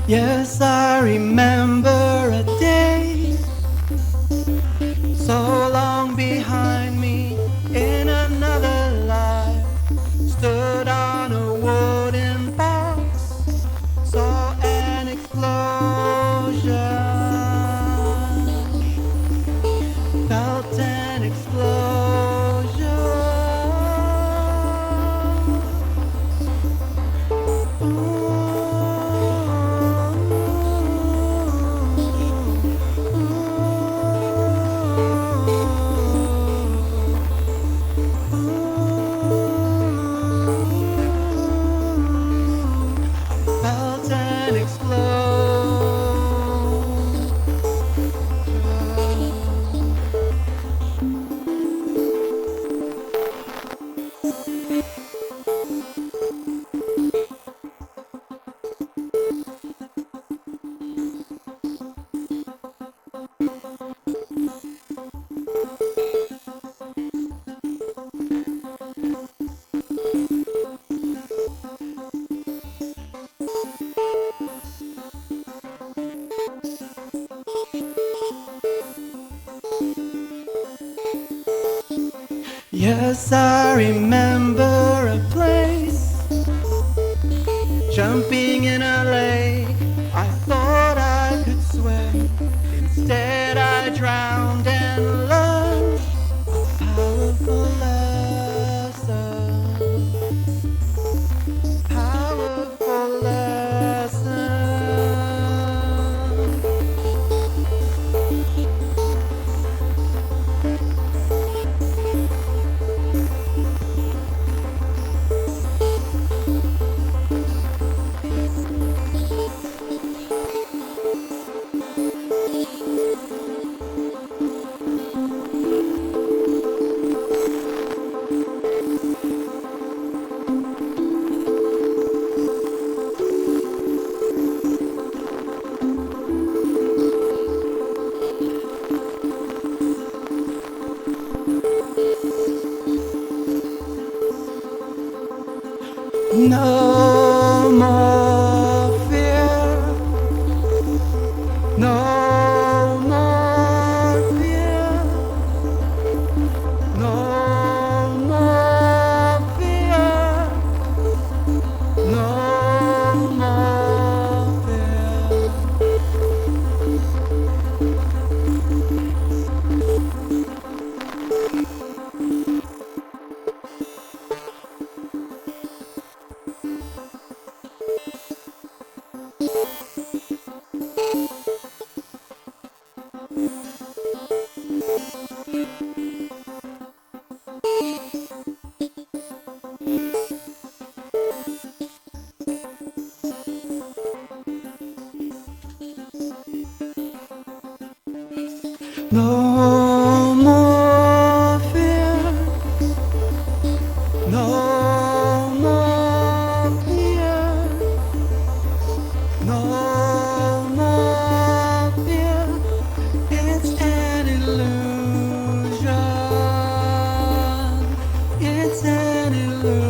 Yes, I remember a day so long behind me in another life. Stood on a wooden box, saw an explosion, felt an explosion. Yes, I remember a place, jumping in a lake. I thought I could swim, instead I drowned and learned a powerful lesson. Powerful lesson. No more fear, no more fear, no more fear, no more fear. No more fear, no more fear, no more fear. It's an illusion, it's an illusion.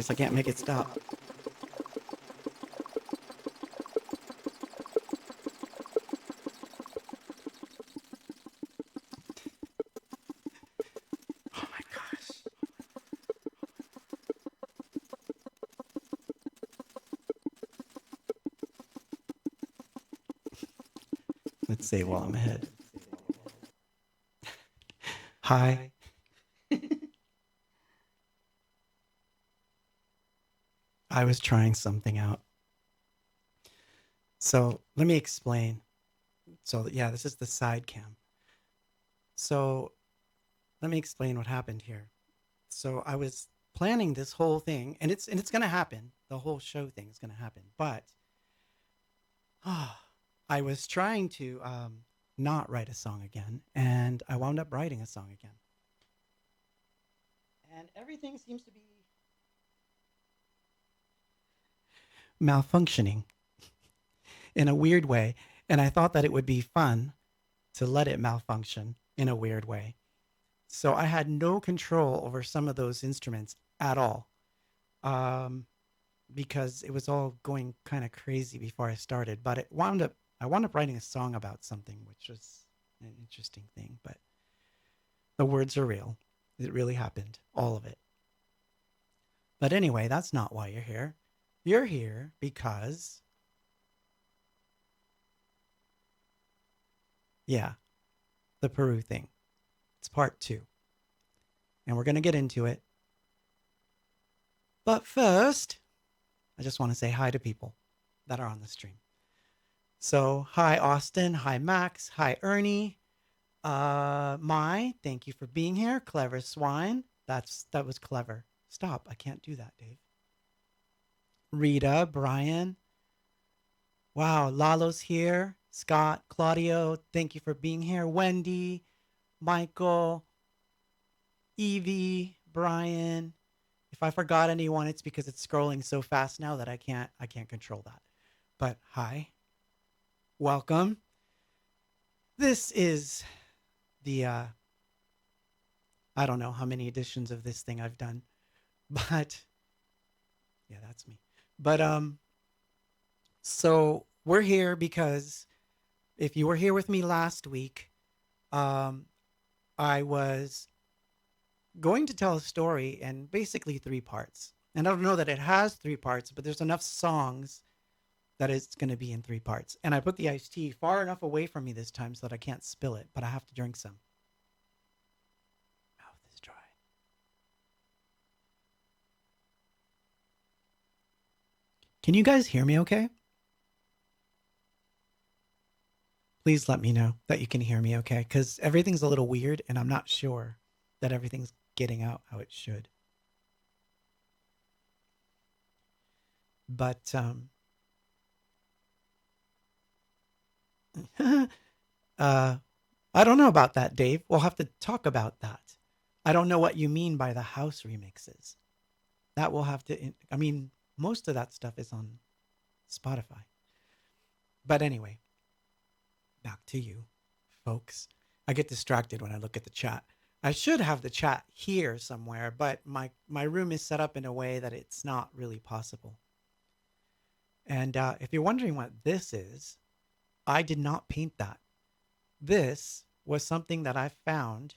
Guess I can't make it stop. Oh my gosh. Let's say while I'm ahead. Hi. I was trying something out. So let me explain. So yeah, this is the side cam. So let me explain what happened here. So I was planning this whole thing, and it's gonna happen. The whole show thing is gonna happen. But I was trying to not write a song again, and I wound up writing a song again. And everything seems to be malfunctioning in a weird way. And I thought that it would be fun to let it malfunction in a weird way. So I had no control over some of those instruments at all, um, because it was all going kind of crazy before I started. But I wound up writing a song about something, which was an interesting thing. But the words are real. It really happened, all of it. But anyway, that's not why you're here. You're here because, yeah, the Peru thing. It's part 2. And we're going to get into it. But first, I just want to say hi to people that are on the stream. So, hi, Austin. Hi, Max. Hi, Ernie. Thank you for being here. Clever swine. That was clever. Stop. I can't do that, Dave. Rita, Brian. Wow, Lalo's here. Scott, Claudio, thank you for being here. Wendy, Michael, Evie, Brian. If I forgot anyone, it's because it's scrolling so fast now that I can't control that. But hi. Welcome. This is the I don't know how many editions of this thing I've done. But yeah, that's me. But so we're here because if you were here with me last week, I was going to tell a story in basically 3 parts. And I don't know that it has 3 parts, but there's enough songs that it's going to be in 3 parts. And I put the iced tea far enough away from me this time so that I can't spill it, but I have to drink some. Mouth is dry. Can you guys hear me okay? Please let me know that you can hear me okay, because everything's a little weird and I'm not sure that everything's getting out how it should. But I don't know about that, Dave. We'll have to talk about that. I don't know what you mean by the house remixes. That will have to, I mean, most of that stuff is on Spotify. But anyway, back to you, folks. I get distracted when I look at the chat. I should have the chat here somewhere, but my room is set up in a way that it's not really possible. And if you're wondering what this is, I did not paint that. This was something that I found.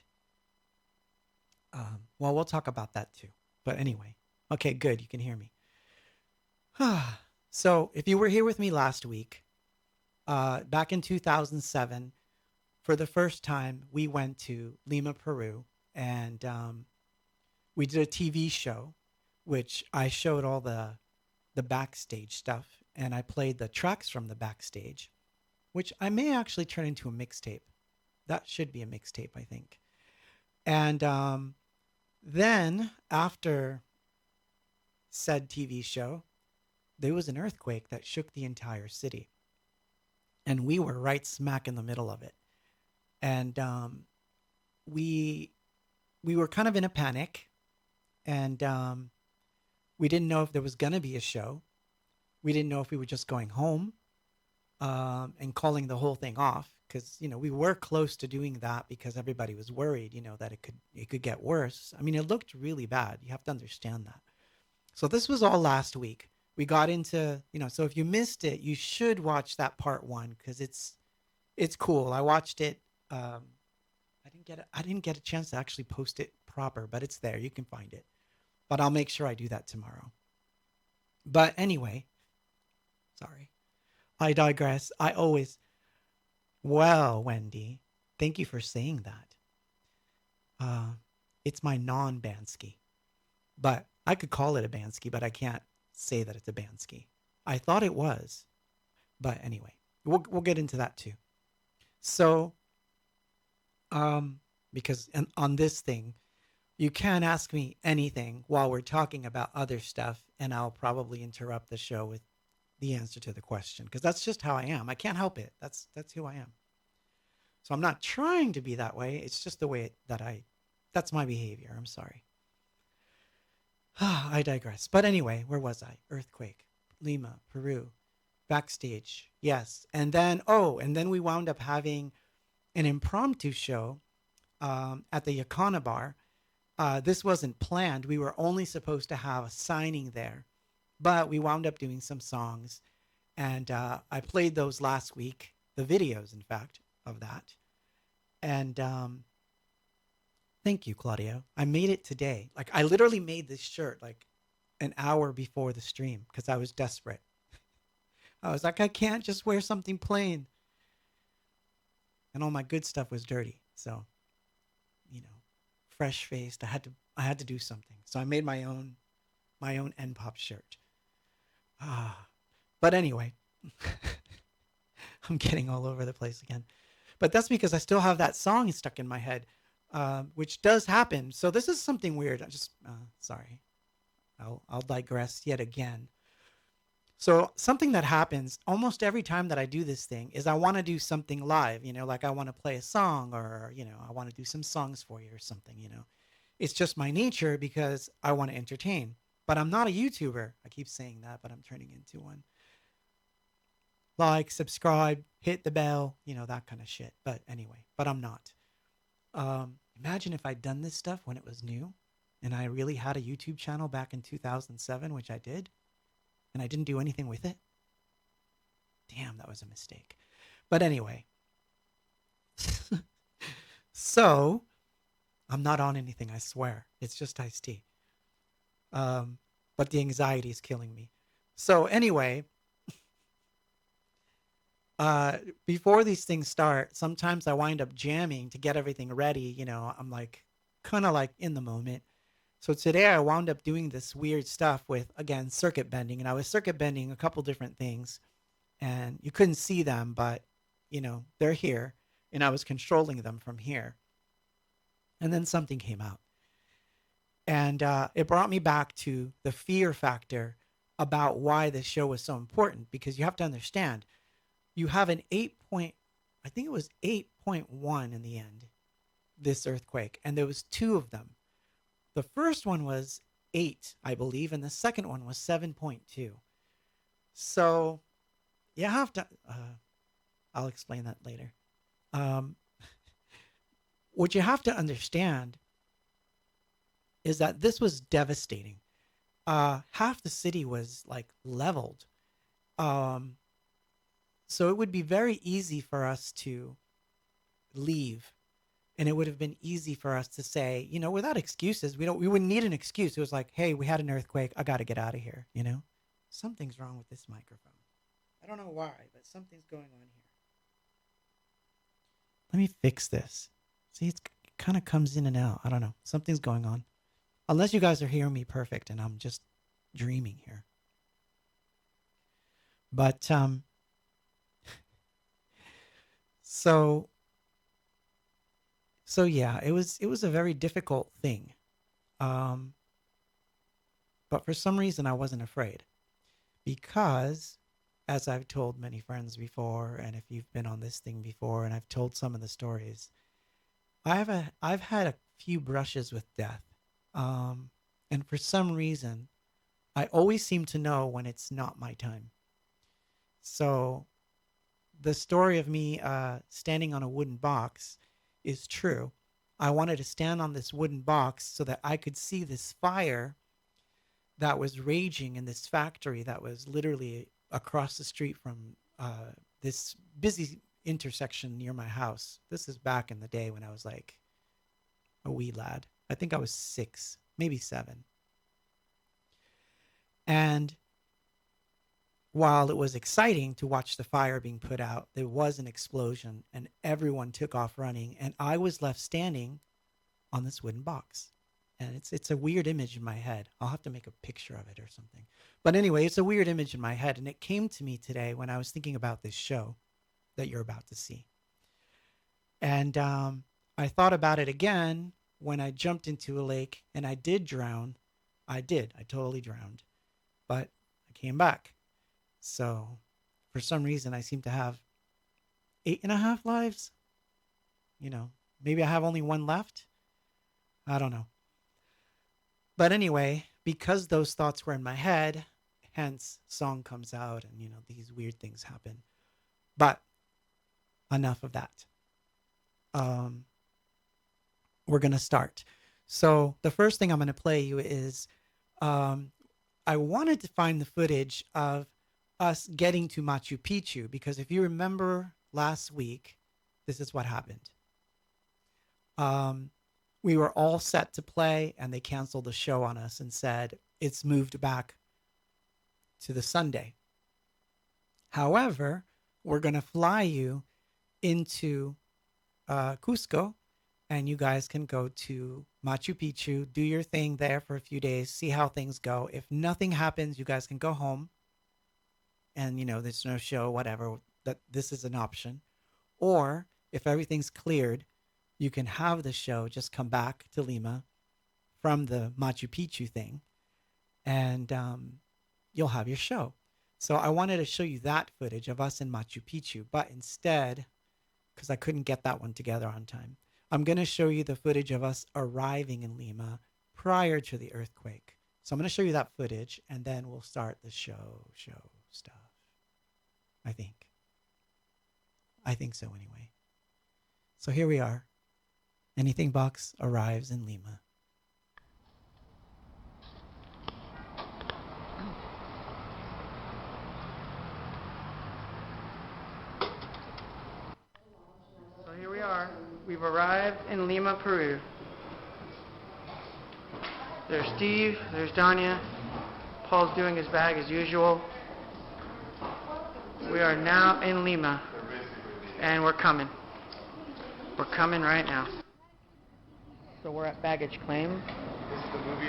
Well, we'll talk about that too. But anyway, okay, good. You can hear me. So if you were here with me last week, back in 2007, for the first time, we went to Lima, Peru, and we did a TV show, which I showed all the backstage stuff, and I played the tracks from the backstage, which I may actually turn into a mixtape. That should be a mixtape, I think. And then after said TV show, there was an earthquake that shook the entire city. And we were right smack in the middle of it. And we were kind of in a panic. And we didn't know if there was going to be a show. We didn't know if we were just going home and calling the whole thing off. Because, you know, we were close to doing that because everybody was worried, you know, that it could get worse. I mean, it looked really bad. You have to understand that. So this was all last week. We got into, so if you missed it, you should watch that part one because it's cool. I watched it. I didn't get a chance to actually post it proper, but it's there. You can find it. But I'll make sure I do that tomorrow. But anyway, sorry. I digress. Well, Wendy, thank you for saying that. Uh, it's my non-Bansky, but I could call it a Bansky, but I can't say that it's a Bansky. I thought it was, but anyway, we'll get into that too. So, because on this thing, you can ask me anything while we're talking about other stuff, and I'll probably interrupt the show with the answer to the question because that's just how I am. I can't help it. That's who I am. So I'm not trying to be that way. It's just the way that's my behavior. I'm sorry. I digress. But anyway, where was I? Earthquake, Lima, Peru, backstage. Yes. And then we wound up having an impromptu show at the Yakana bar. This wasn't planned. We were only supposed to have a signing there, but we wound up doing some songs. And I played those last week, the videos, in fact, of that. And thank you, Claudio. I made it today. Like, I literally made this shirt like an hour before the stream because I was desperate. I was like, I can't just wear something plain. And all my good stuff was dirty. So, fresh faced. I had to do something. So I made my own endpop shirt. But anyway, I'm getting all over the place again. But that's because I still have that song stuck in my head, which does happen. So this is something weird. Sorry. I'll digress yet again. So something that happens almost every time that I do this thing is I want to do something live, like I want to play a song or, I want to do some songs for you or something, It's just my nature because I want to entertain. But I'm not a YouTuber. I keep saying that, but I'm turning into one. Like, subscribe, hit the bell, that kind of shit. But anyway, but I'm not. Imagine if I'd done this stuff when it was new and I really had a YouTube channel back in 2007, which I did, and I didn't do anything with it. Damn, that was a mistake. But anyway. So, I'm not on anything, I swear. It's just iced tea. But the anxiety is killing me. So anyway, before these things start, sometimes I wind up jamming to get everything ready. I'm like, kind of like in the moment. So today I wound up doing this weird stuff with, again, circuit bending. And I was circuit bending a couple different things. And you couldn't see them, but, they're here. And I was controlling them from here. And then something came out. And it brought me back to the fear factor about why this show was so important. Because you have to understand, you have an I think it was 8.1 in the end, this earthquake. And there was two of them. The first one was 8, I believe, and the second one was 7.2. So you have to, I'll explain that later. What you have to understand is that this was devastating. Half the city was like leveled. So it would be very easy for us to leave. And it would have been easy for us to say, without excuses, we wouldn't need an excuse. It was like, hey, we had an earthquake. I got to get out of here. Something's wrong with this microphone. I don't know why, but something's going on here. Let me fix this. See, it kind of comes in and out. I don't know. Something's going on. Unless you guys are hearing me perfect and I'm just dreaming here. But, So yeah, it was a very difficult thing. But for some reason I wasn't afraid because, as I've told many friends before, and if you've been on this thing before, and I've told some of the stories, I've had a few brushes with death. And for some reason, I always seem to know when it's not my time. So the story of me standing on a wooden box is true. I wanted to stand on this wooden box so that I could see this fire that was raging in this factory that was literally across the street from this busy intersection near my house. This is back in the day when I was like a wee lad. I think I was 6, maybe 7. And while it was exciting to watch the fire being put out, there was an explosion and everyone took off running. And I was left standing on this wooden box. And it's a weird image in my head. I'll have to make a picture of it or something. But anyway, it's a weird image in my head. And it came to me today when I was thinking about this show that you're about to see. And I thought about it again when I jumped into a lake and I did drown. I totally drowned. But I came back. So for some reason, I seem to have 8.5 lives. You know, maybe I have only 1 left. I don't know. But anyway, because those thoughts were in my head, hence song comes out and, you know, these weird things happen. But enough of that. We're going to start. So the first thing I'm going to play you is I wanted to find the footage of us getting to Machu Picchu, because if you remember last week, this is what happened. We were all set to play and they canceled the show on us and said it's moved back to the Sunday. However, we're going to fly you into Cusco and you guys can go to Machu Picchu, do your thing there for a few days, see how things go. If nothing happens, you guys can go home and, you know, there's no show, whatever, that this is an option. Or if everything's cleared, you can have the show, just come back to Lima from the Machu Picchu thing and you'll have your show. So I wanted to show you that footage of us in Machu Picchu, but instead, because I couldn't get that one together on time, I'm going to show you the footage of us arriving in Lima prior to the earthquake. So I'm going to show you that footage and then we'll start the show stuff. I think so anyway. So here we are. Anythingbox arrives in Lima. So here we are. We've arrived in Lima, Peru. There's Steve, there's Danya. Paul's doing his bag as usual. We are now in Lima. And we're coming. We're coming right now. So we're at baggage claim. This is the movie.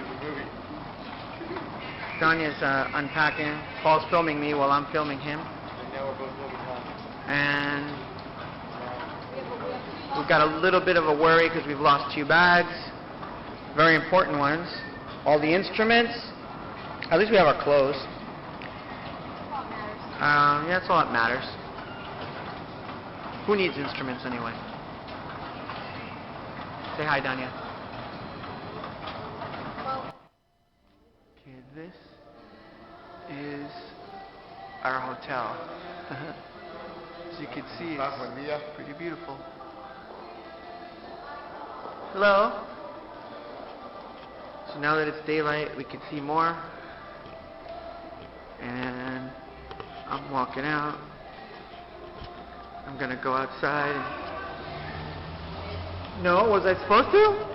Danya's unpacking. Paul's filming me while I'm filming him. And now we're both moving on. And we've got a little bit of a worry because we've lost 2 bags. Very important ones. All the instruments. At least we have our clothes. Yeah, that's all that matters. Who needs instruments anyway? Say hi, Danya. Okay, this is our hotel. As you can see, it's pretty beautiful. Hello. So now that it's daylight, we can see more. And I'm walking out. I'm gonna go outside. No, was I supposed to?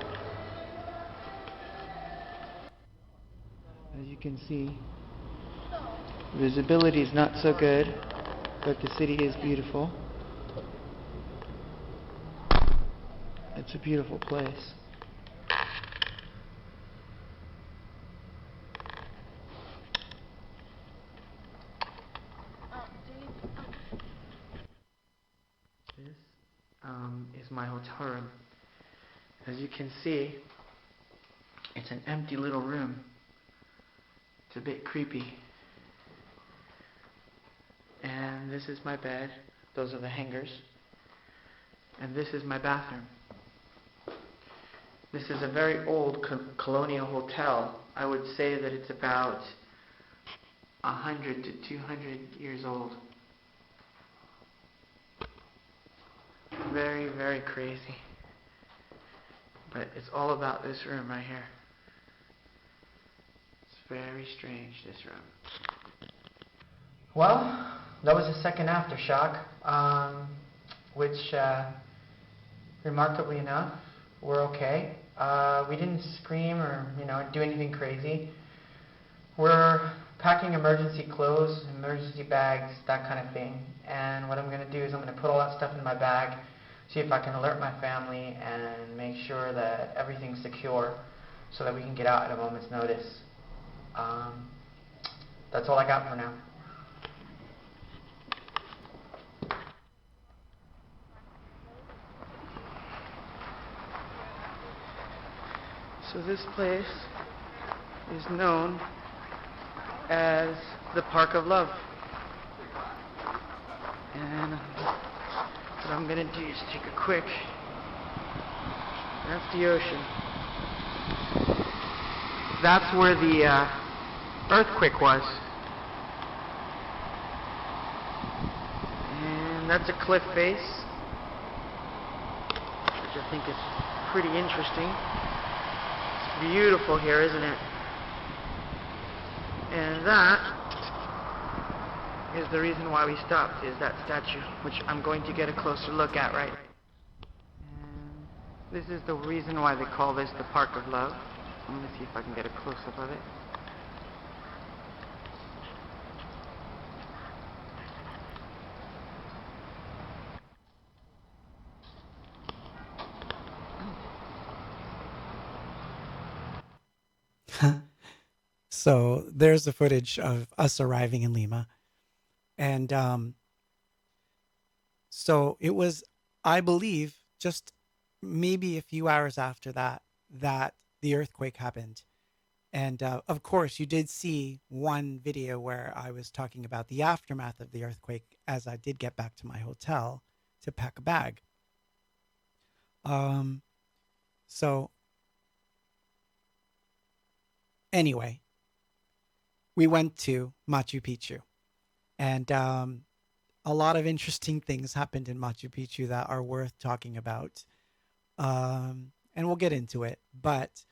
As you can see, visibility is not so good, but the city is beautiful. It's a beautiful place. This is my hotel room. As you can see, it's an empty little room. It's a bit creepy. And this is my bed. Those are the hangers. And this is my bathroom. This is a very old colonial hotel. I would say that it's about 100 to 200 years old. Very, very crazy. But it's all about this room right here. It's very strange, this room. Well, that was the second aftershock, which, remarkably enough, we're okay. We didn't scream or, do anything crazy. We're packing emergency clothes, emergency bags, that kind of thing. And what I'm going to do is I'm going to put all that stuff in my bag, see if I can alert my family and make sure that everything's secure so that we can get out at a moment's notice. That's all I got for now. So this place is known as the Park of Love. And what I'm going to do is take a quick, that's the ocean. That's where the earthquake was. And that's a cliff face, which I think is pretty interesting. It's beautiful here, isn't it? And that is the reason why we stopped, is that statue, which I'm going to get a closer look at right. And this is the reason why they call this the Park of Love. I'm going to see if I can get a close-up of it. So there's the footage of us arriving in Lima. And so it was, I believe, just maybe a few hours after that, that the earthquake happened. And of course, you did see one video where I was talking about the aftermath of the earthquake as I did get back to my hotel to pack a bag. So anyway, we went to Machu Picchu, and a lot of interesting things happened in Machu Picchu that are worth talking about. And we'll get into it, but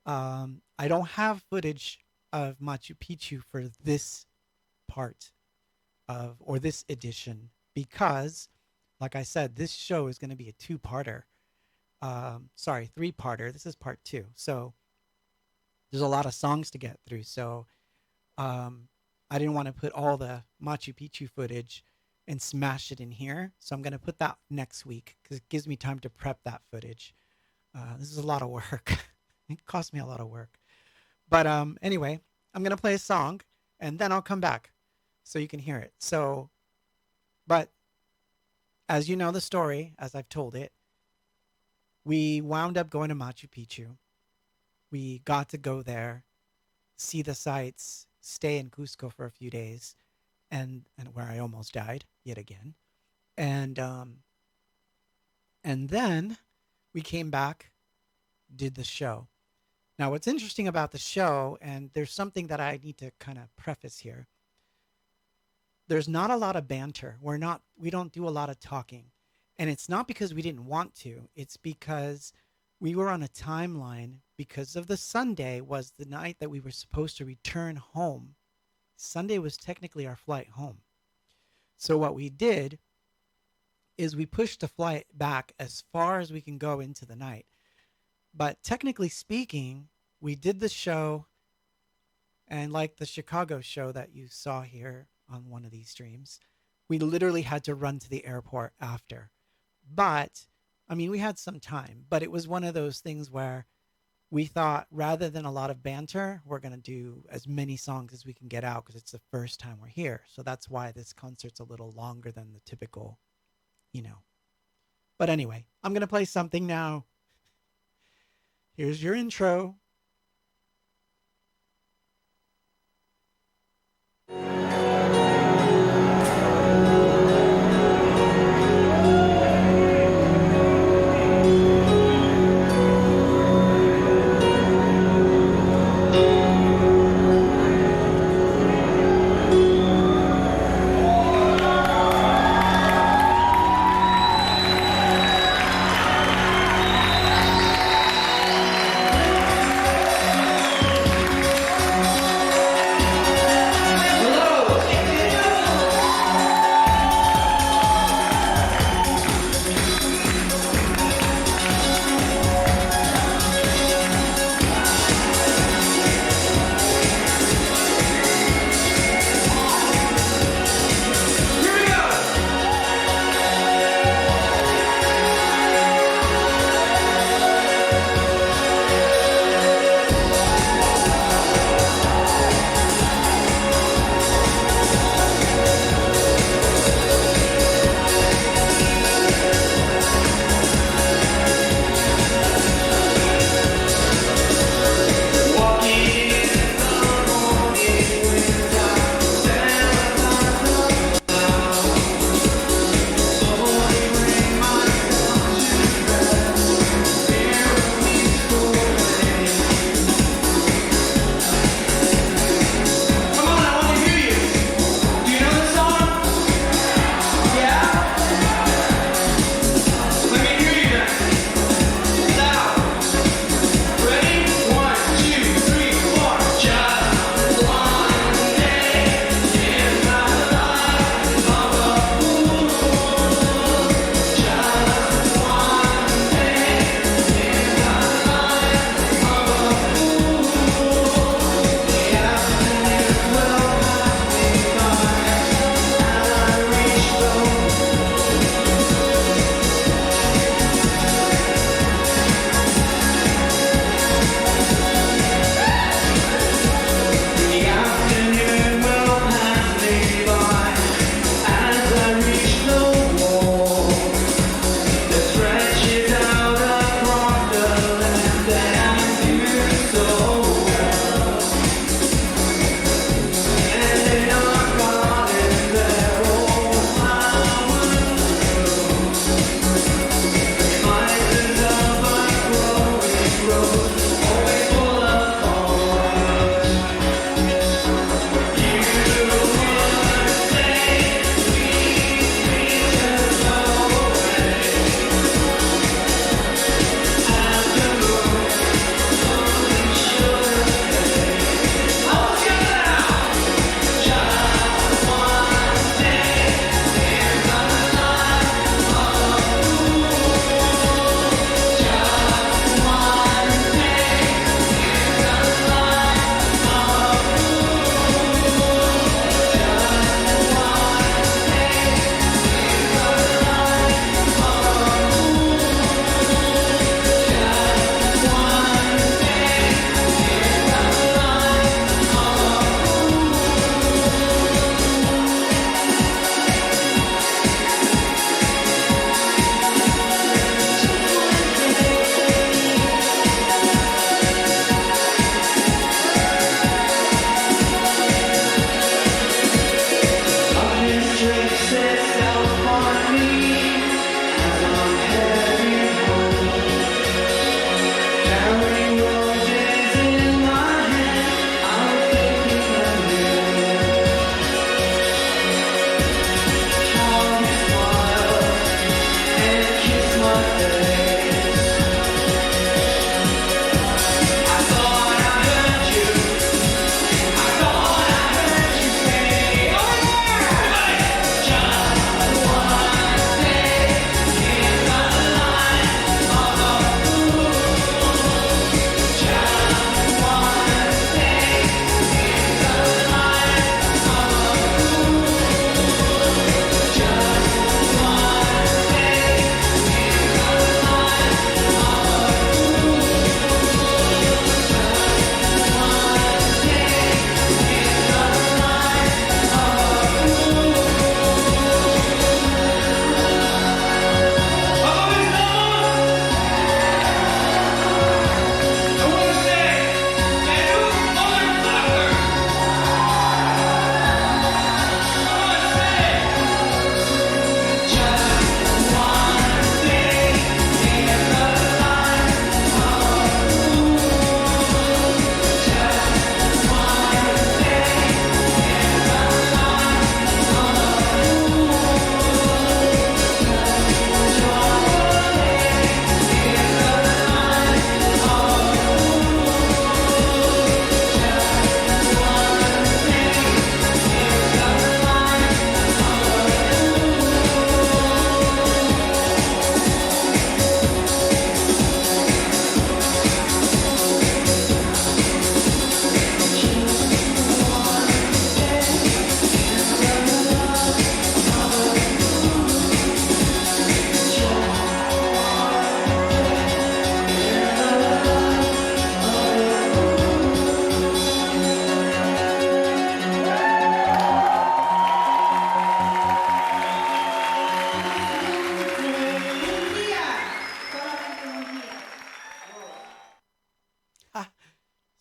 I don't have footage of Machu Picchu for this part of, or this edition, because like I said, this show is going to be a two-parter. Sorry, three-parter. This is part 2. So there's a lot of songs to get through. So I didn't want to put all the Machu Picchu footage and smash it in here. So I'm going to put that next week because it gives me time to prep that footage. This is a lot of work. It cost me a lot of work. But anyway, I'm going to play a song and then I'll come back so you can hear it. So, but as you know the story, as I've told it, we wound up going to Machu Picchu. We got to go there, see the sights, stay in Cusco for a few days, and where I almost died yet again. And then we came back, did the show. Now, what's interesting about the show, and there's something that I need to kind of preface here. There's not a lot of banter. We don't do a lot of talking. And it's not because we didn't want to. It's because we were on a timeline because of the Sunday was the night that we were supposed to return home. Sunday was technically our flight home. So what we did is we pushed the flight back as far as we can go into the night. But technically speaking, we did the show, and like the Chicago show that you saw here on one of these streams, we literally had to run to the airport after. But, I mean, we had some time, but it was one of those things where we thought rather than a lot of banter, we're going to do as many songs as we can get out because it's the first time we're here. So that's why this concert's a little longer than the typical, But anyway, I'm going to play something now. Here's your intro.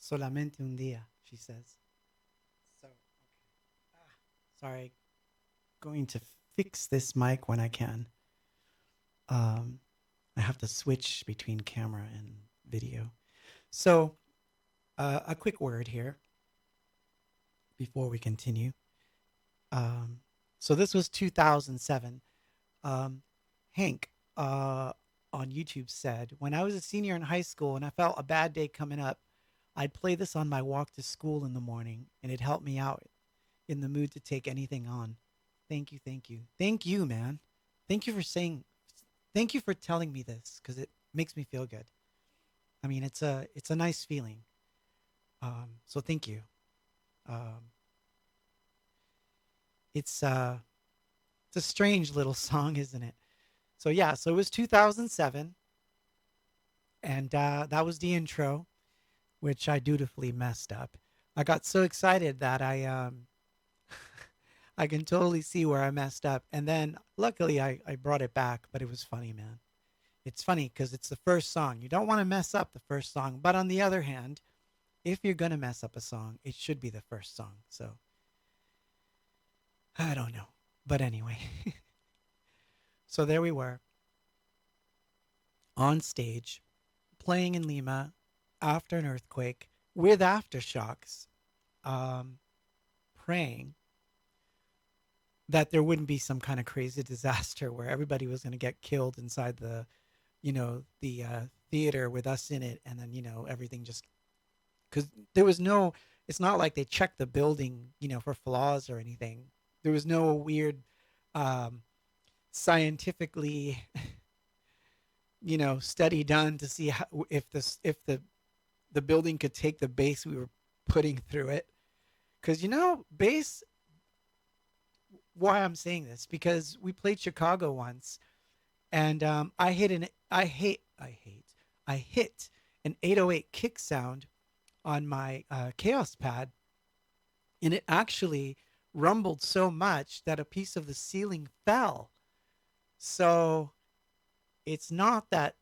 Solamente un día, she says. So, okay. Sorry, going to fix this mic when I can. I have to switch between camera and video. So, a quick word here before we continue. So this was 2007. Hank on YouTube said, when I was a senior in high school and I felt a bad day coming up, I'd play this on my walk to school in the morning, and it helped me out in the mood to take anything on. Thank you, thank you. Thank you, man. Thank you for telling me this, because it makes me feel good. I mean, it's a nice feeling. So thank you. It's a strange little song, isn't it? So yeah, so it was 2007, and that was the intro, which I dutifully messed up. I got so excited that I can totally see where I messed up, and then luckily I brought it back. But it was funny, man. It's funny because it's the first song. You don't want to mess up the first song, but on the other hand, if you're gonna mess up a song, it should be the first song. So I don't know, but anyway. So there we were on stage playing in Lima after an earthquake with aftershocks, praying that there wouldn't be some kind of crazy disaster where everybody was going to get killed inside the theater with us in it, and then everything just, because there was no, it's not like they checked the building for flaws or anything. There was no weird scientifically study done to see how, if the building could take the bass we were putting through it. Because bass, why I'm saying this, because we played Chicago once, and I hit an 808 kick sound on my Chaos pad, and it actually rumbled so much that a piece of the ceiling fell. So it's not, thank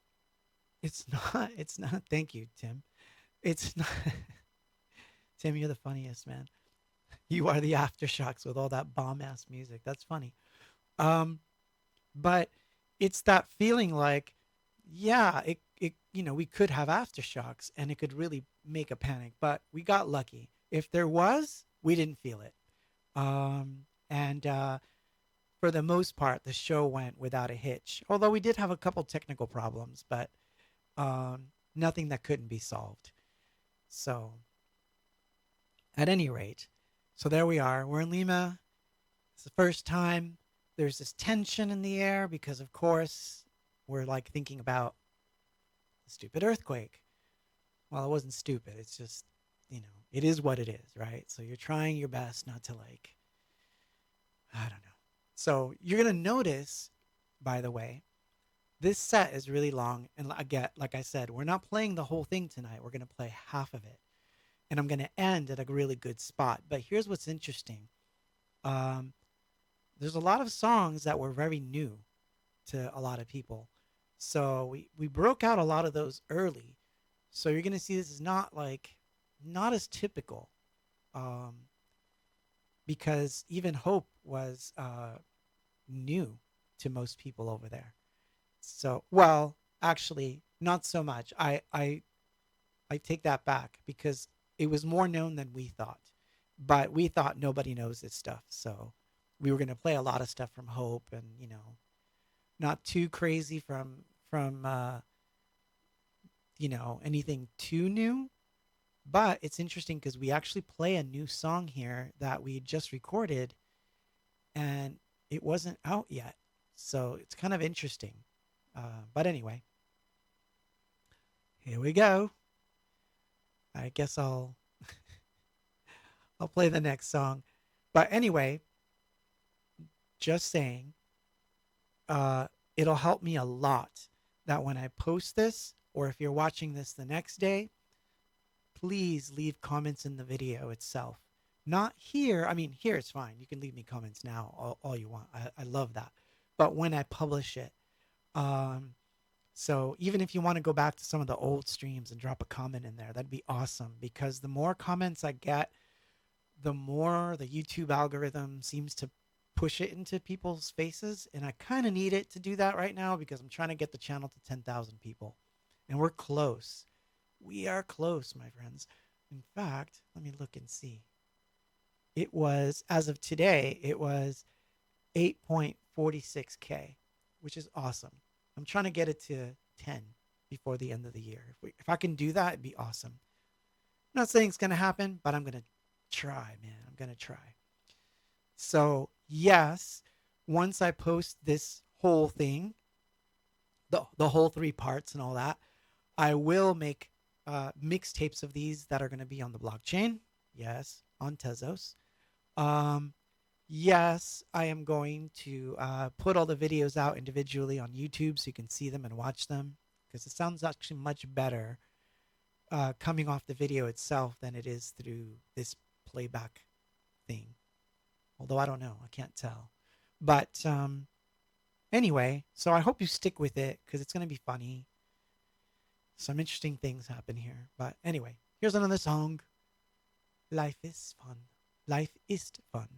you, Tim. It's not, Tim, you're the funniest, man. You are the aftershocks with all that bomb ass music. That's funny. But it's that feeling like, yeah, it we could have aftershocks and it could really make a panic, but we got lucky. If there was, we didn't feel it. And for the most part, the show went without a hitch. Although we did have a couple technical problems, but nothing that couldn't be solved. So, at any rate, so there we are. We're in Lima. It's the first time. There's this tension in the air because, of course, we're like thinking about the stupid earthquake. Well, it wasn't stupid. It's just, it is what it is, right? So you're trying your best not to I don't know. So you're going to notice, by the way, this set is really long. And again, like I said, we're not playing the whole thing tonight. We're going to play half of it. And I'm going to end at a really good spot. But here's what's interesting. There's a lot of songs that were very new to a lot of people. So we broke out a lot of those early. So you're going to see this is not as typical. Because even Hope was new to most people over there. So, well, actually, not so much. I take that back, because it was more known than we thought. But we thought nobody knows this stuff. So we were going to play a lot of stuff from Hope, and, not too crazy from anything too new. But it's interesting because we actually play a new song here that we just recorded, and it wasn't out yet. So it's kind of interesting. But anyway, here we go. I guess I'll play the next song. But anyway, just saying, it'll help me a lot that when I post this, or if you're watching this the next day, please leave comments in the video itself. Not here. I mean, here it's fine. You can leave me comments now all you want. I love that. But when I publish it, So even if you want to go back to some of the old streams and drop a comment in there, that'd be awesome, because the more comments I get, the more the YouTube algorithm seems to push it into people's faces. And I kind of need it to do that right now, because I'm trying to get the channel to 10,000 people. And we're close. We are close, my friends. In fact, let me look and see. It was, as of today, it was 8.46K, which is awesome. I'm trying to get it to 10 before the end of the year. If I can do that, it'd be awesome. I'm not saying it's going to happen, but I'm going to try, man. I'm going to try. So, yes, once I post this whole thing, the whole 3 parts and all that, I will make mixtapes of these that are going to be on the blockchain. Yes, on Tezos. Yes, I am going to put all the videos out individually on YouTube so you can see them and watch them, because it sounds actually much better coming off the video itself than it is through this playback thing. Although I don't know, I can't tell. But anyway, so I hope you stick with it, because it's going to be funny. Some interesting things happen here. But anyway, here's another song. Life is fun. Life is fun.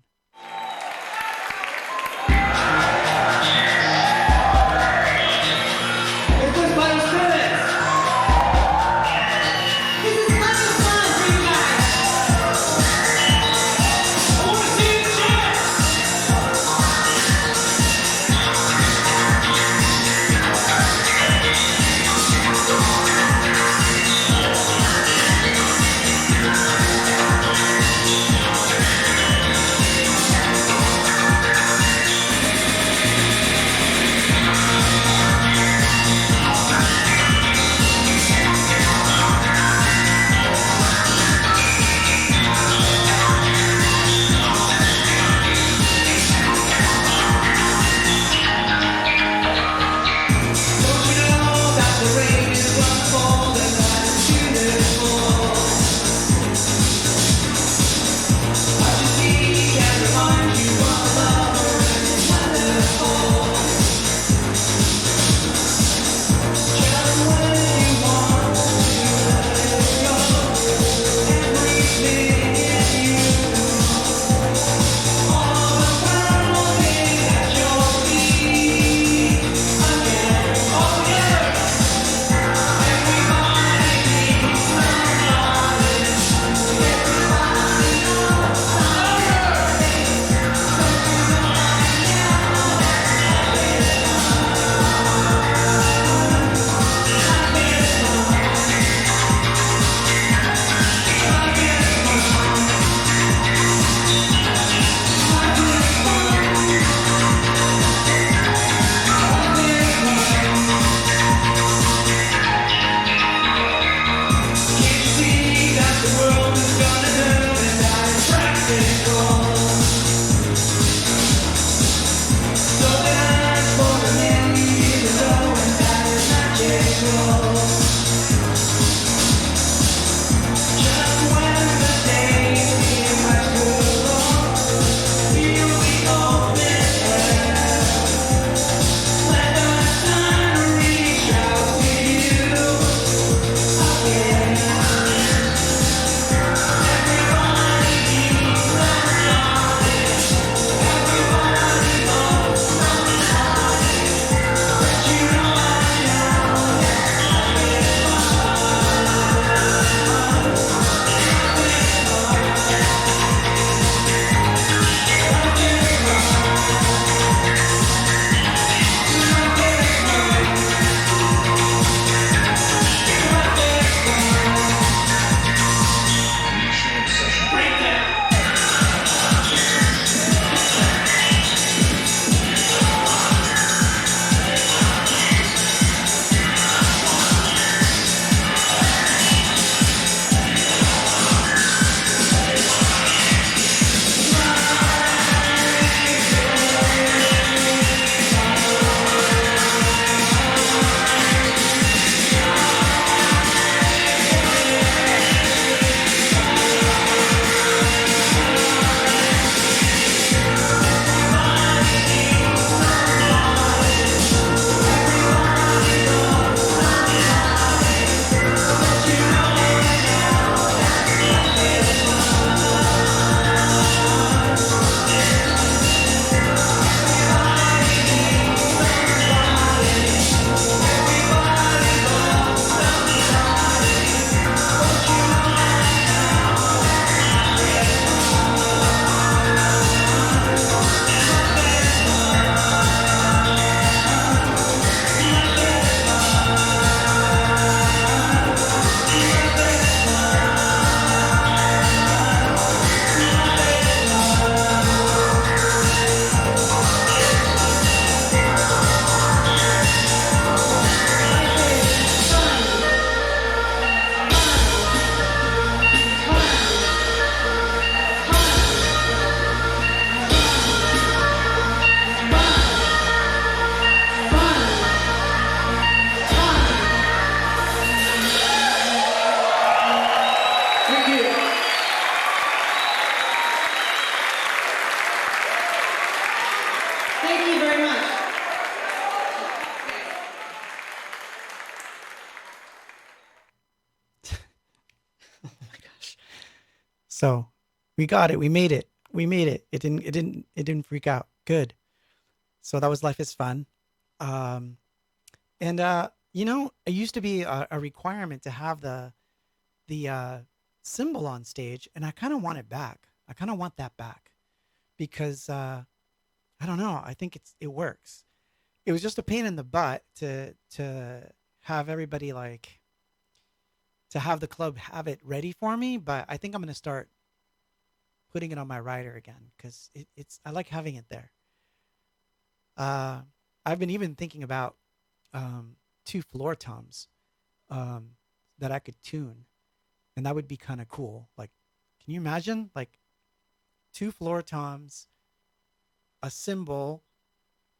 So we got it. We made it. We made it. It didn't freak out. Good. So that was Life is Fun. Um, and it used to be a requirement to have the symbol on stage, and I kind of want it back. I kind of want that back because I don't know. I think it works. It was just a pain in the butt to have everybody like to have the club have it ready for me, but I think I'm gonna start putting it on my rider again because it's I like having it there. Uh, I've been even thinking about two floor toms um, that I could tune, and that would be kind of cool. Like, can you imagine like two floor toms, a cymbal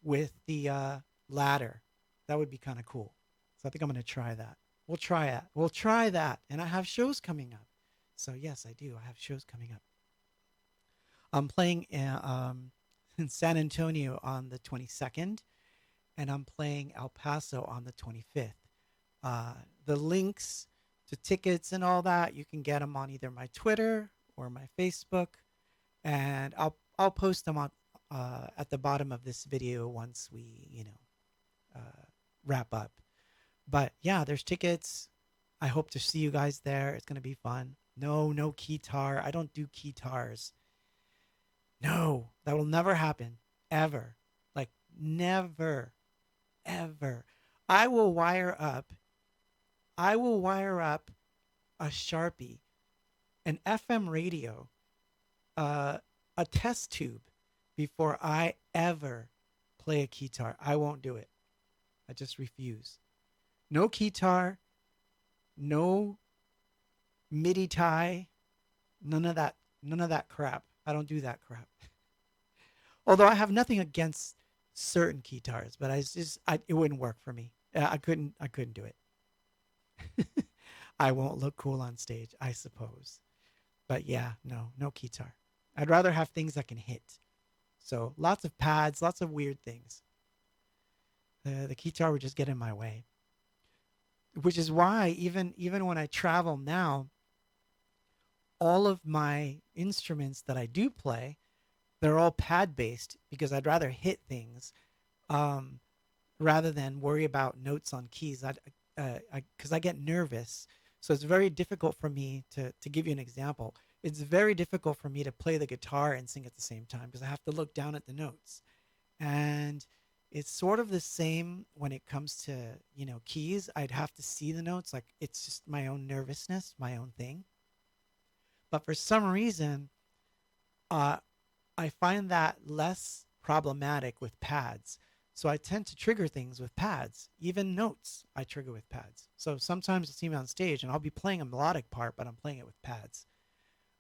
with the ladder? That would be kind of cool. So I think I'm gonna try that. We'll try it. We'll try that, and I have shows coming up. So yes, I do. I have shows coming up. I'm playing in San Antonio on the 22nd, and I'm playing El Paso on the 25th. Uh, the links to tickets and all that, you can get them on either my Twitter or my Facebook, and I'll post them on at the bottom of this video once we wrap up. But yeah, there's tickets. I hope to see you guys there. It's gonna be fun. No guitar. I don't do guitars. No, that will never happen. Ever. Like never. Ever. I will wire up. I will wire up a Sharpie, an FM radio, uh, a test tube before I ever play a guitar. I won't do it. I just refuse. No guitar, no MIDI tie, none of that. None of that crap. I don't do that crap. Although I have nothing against certain guitars, but it wouldn't work for me. I couldn't do it. I won't look cool on stage, I suppose. But yeah, no guitar. I'd rather have things that can hit. So lots of pads, lots of weird things. The guitar would just get in my way. Which is why even when I travel now, all of my instruments that I do play, they're all pad based because I'd rather hit things um, rather than worry about notes on keys. Because I get nervous, so it's very difficult for me to give you an example. It's very difficult for me to play the guitar and sing at the same time because I have to look down at the notes, and it's sort of the same when it comes to keys. I'd have to see the notes, like it's just my own nervousness, my own thing. But for some reason, uh, I find that less problematic with pads. So I tend to trigger things with pads. Even notes I trigger with pads. So sometimes you'll see me on stage and I'll be playing a melodic part, but I'm playing it with pads.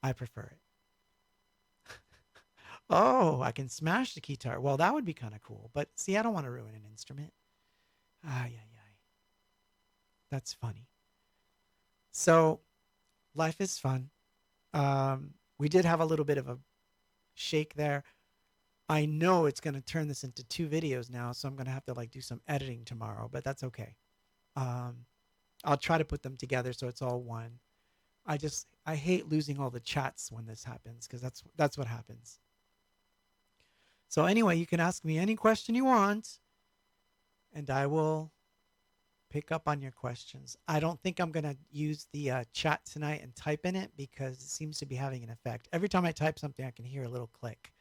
I prefer it. Oh, I can smash the guitar. Well, that would be kind of cool. But see, I don't want to ruin an instrument. Ay, ay, ay. That's funny. So life is fun. We did have a little bit of a shake there. I know it's going to turn this into 2 videos now, so I'm going to have to like do some editing tomorrow, but that's okay. Um, I'll try to put them together so it's all one. I hate losing all the chats when this happens because that's what happens. So anyway, you can ask me any question you want, and I will pick up on your questions. I don't think I'm going to use the chat tonight and type in it because it seems to be having an effect. Every time I type something, I can hear a little click.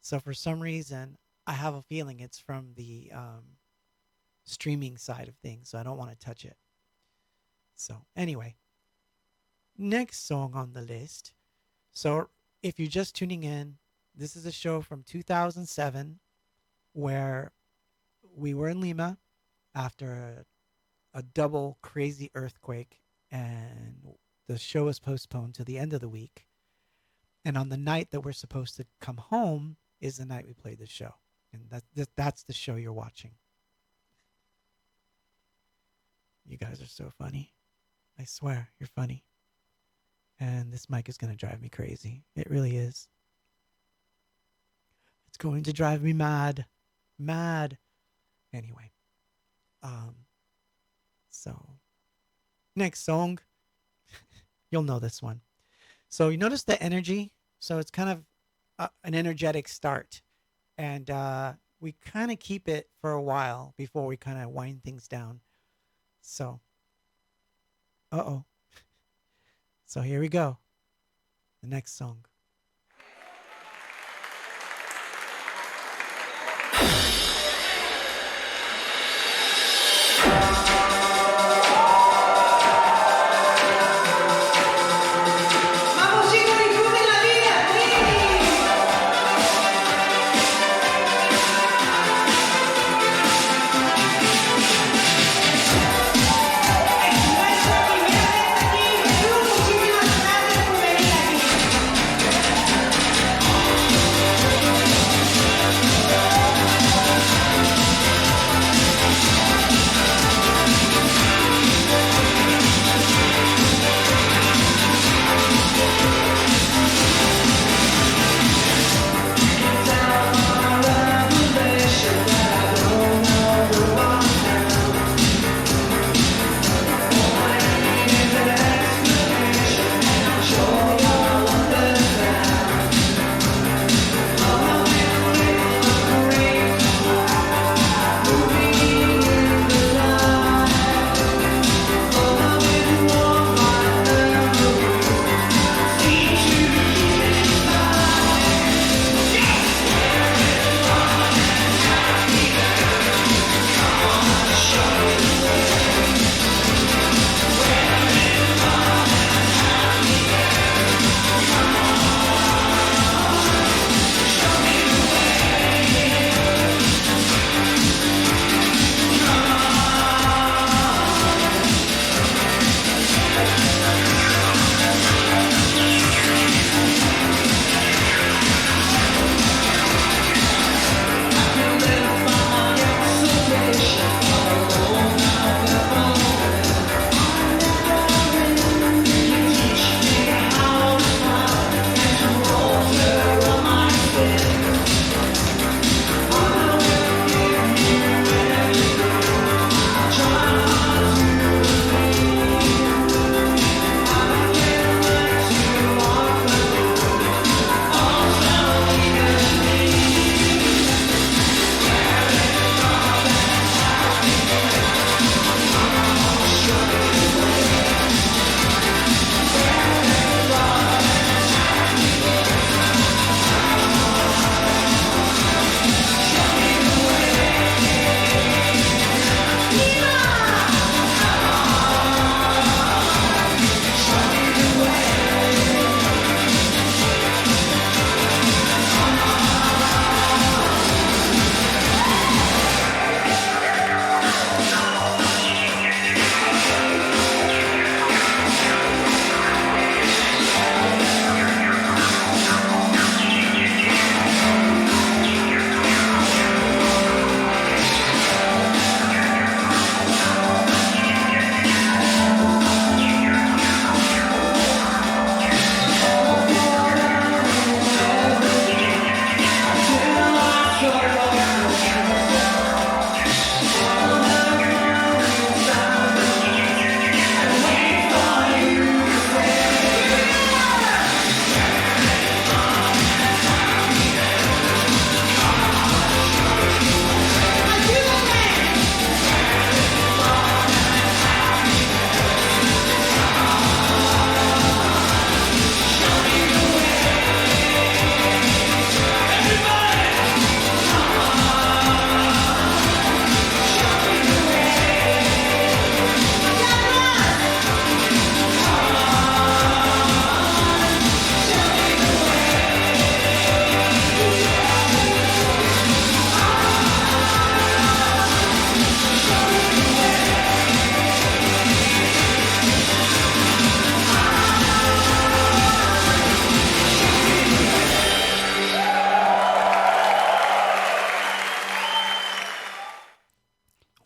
So for some reason, I have a feeling it's from the streaming side of things, so I don't want to touch it. So anyway, next song on the list. So if you're just tuning in, this is a show from 2007 where we were in Lima after a double crazy earthquake, and the show was postponed to the end of the week. And on the night that we're supposed to come home is the night we played the show. And that's the show you're watching. You guys are so funny. I swear, you're funny. And this mic is going to drive me crazy. It really is. It's going to drive me mad. Mad. Anyway. So, next song. You'll know this one. So you notice the energy. So it's kind of an energetic start, and we kind of keep it for a while before we kind of wind things down. So, uh-oh. So here we go. The next song.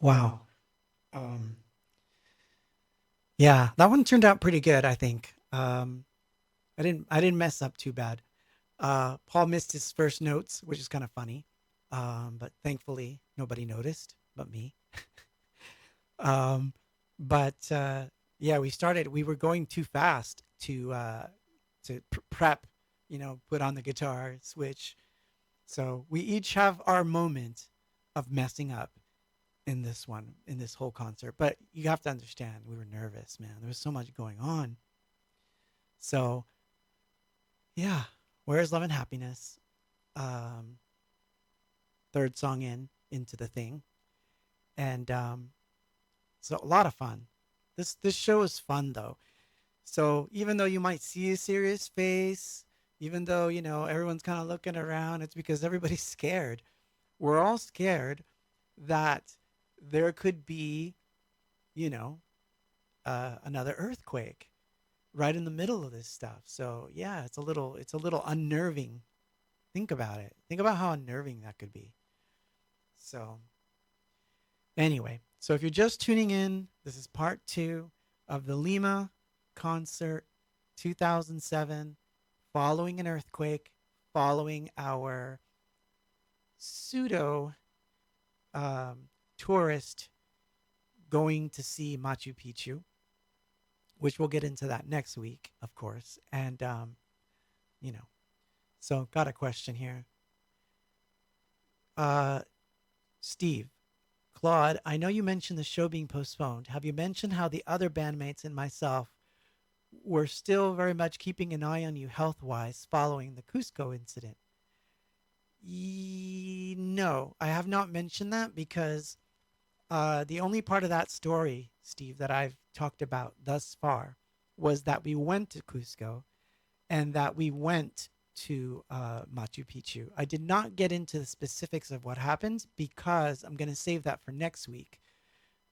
Wow. Um, yeah, that one turned out pretty good, I think. I didn't mess up too bad. Paul missed his first notes, which is kind of funny. But thankfully nobody noticed but me. Um, but yeah, we were going too fast to to prep, put on the guitar, switch. So we each have our moment of messing up in this whole concert. But you have to understand, we were nervous, man. There was so much going on. So, yeah, Where's Love and Happiness? Third song into the thing. And so a lot of fun. This show is fun, though. So even though you might see a serious face, even though, everyone's kind of looking around, it's because everybody's scared. We're all scared that there could be, another earthquake right in the middle of this stuff. So yeah, it's a little unnerving. Think about it. Think about how unnerving that could be. So anyway, so if you're just tuning in, this is part 2 of the Lima concert 2007, following an earthquake, following our pseudo tourist going to see Machu Picchu, which we'll get into that next week, of course. And, so got a question here. Steve, Claude, I know you mentioned the show being postponed. Have you mentioned how the other bandmates and myself were still very much keeping an eye on you health-wise following the Cusco incident? No, I have not mentioned that because the only part of that story, Steve, that I've talked about thus far was that we went to Cusco and that we went to Machu Picchu. I did not get into the specifics of what happened because I'm going to save that for next week,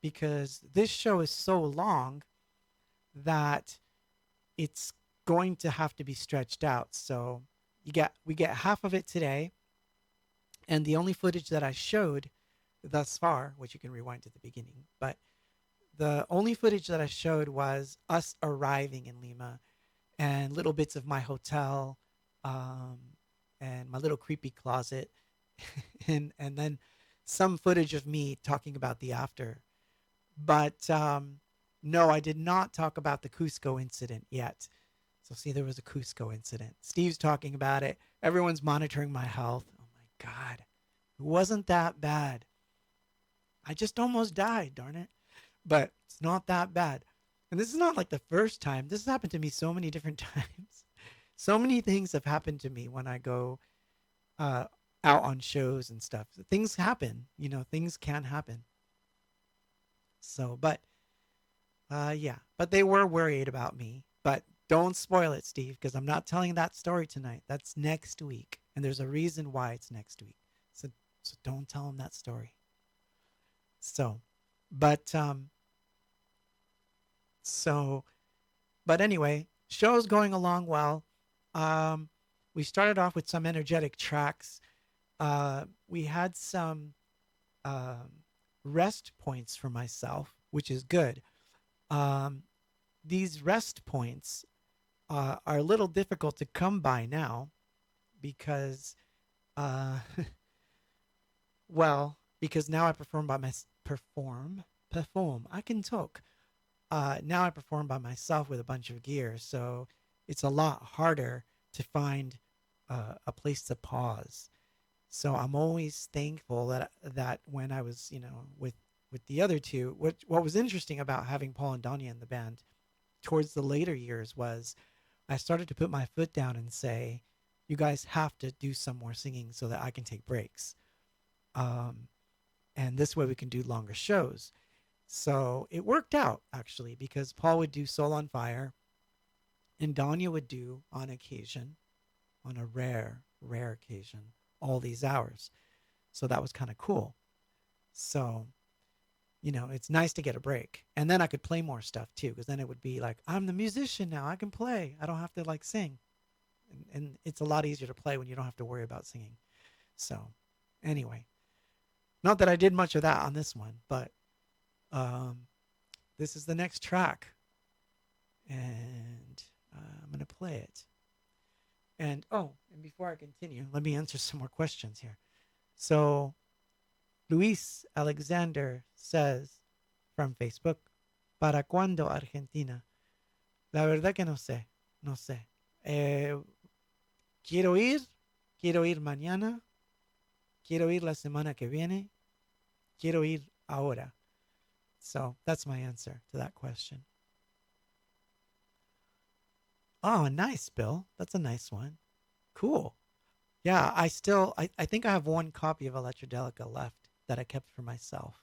because this show is so long that it's going to have to be stretched out. So we get half of it today, and the only footage that I showed thus far, which you can rewind to the beginning, but the only footage that I showed was us arriving in Lima and little bits of my hotel, and my little creepy closet, and then some footage of me talking about the after. But no, I did not talk about the Cusco incident yet. So see, there was a Cusco incident. Steve's talking about it. Everyone's monitoring my health. Oh my God, it wasn't that bad. I just almost died, darn it. But it's not that bad. And this is not like the first time. This has happened to me so many different times. So many things have happened to me when I go out on shows and stuff. Things happen, things can happen. So, but yeah, but they were worried about me. But don't spoil it, Steve, because I'm not telling that story tonight. That's next week. And there's a reason why it's next week. So don't tell them that story. So, but anyway, show's going along well. We started off with some energetic tracks. We had some rest points for myself, which is good. These rest points are a little difficult to come by now because, because now I perform. I can talk. Now I perform by myself with a bunch of gear, so it's a lot harder to find a place to pause. So I'm always thankful that when I was, with the other two, what was interesting about having Paul and Danya in the band towards the later years was I started to put my foot down and say, you guys have to do some more singing so that I can take breaks. And this way we can do longer shows. So it worked out, actually, because Paul would do Soul on Fire and Danya would do, on occasion, on a rare occasion, All These Hours. So that was kind of cool. So, it's nice to get a break. And then I could play more stuff too, because then it would be like, I'm the musician now. I can play. I don't have to sing. And it's a lot easier to play when you don't have to worry about singing. So anyway, not that I did much of that on this one, but this is the next track. And I'm going to play it. And before I continue, let me answer some more questions here. So Luis Alexander says from Facebook, ¿Para cuándo Argentina? La verdad que no sé. Eh, quiero ir mañana, quiero ir la semana que viene, quiero ir ahora. So that's my answer to that question. Oh, nice, Bill. That's a nice one. Cool. Yeah, I think I have one copy of Electrodelica left that I kept for myself.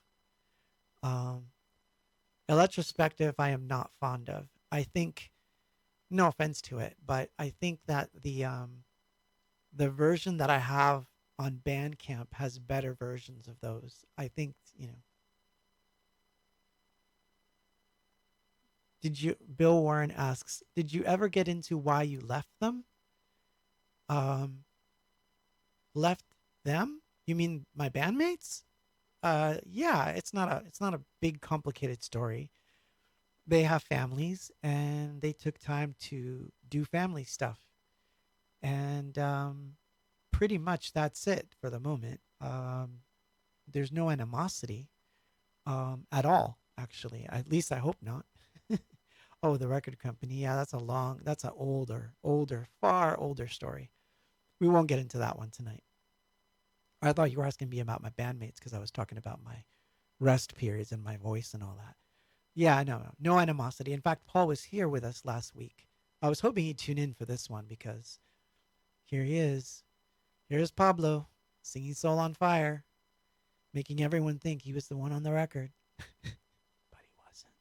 Electrospective, I am not fond of. I think, no offense to it, but I think that the version that I have on Bandcamp has better versions of those. I think, Bill Warren asks, did you ever get into why you left them? Left them? You mean my bandmates? Yeah, it's not a big complicated story. They have families and they took time to do family stuff. And pretty much that's it for the moment. There's no animosity at all, actually. At least I hope not. Oh, the record company. Yeah, that's an far older story. We won't get into that one tonight. I thought you were asking me about my bandmates because I was talking about my rest periods and my voice and all that. Yeah, no animosity. In fact, Paul was here with us last week. I was hoping he'd tune in for this one because here he is. Here's Pablo singing Soul on Fire, making everyone think he was the one on the record. But he wasn't.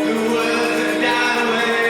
The words that die away.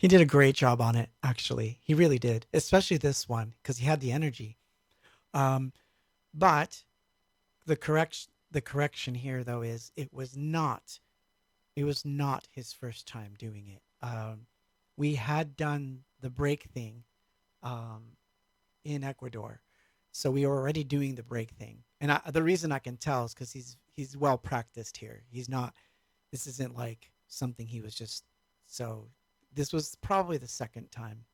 He did a great job on it, actually. He really did, especially this one because he had the energy. Um, but the correction here though is it was not his first time doing it. We had done the break thing um, in Ecuador, so we were already doing the break thing. And the reason I can tell is because he's well practiced here. He's not. This isn't like something he was just so. This was probably the second time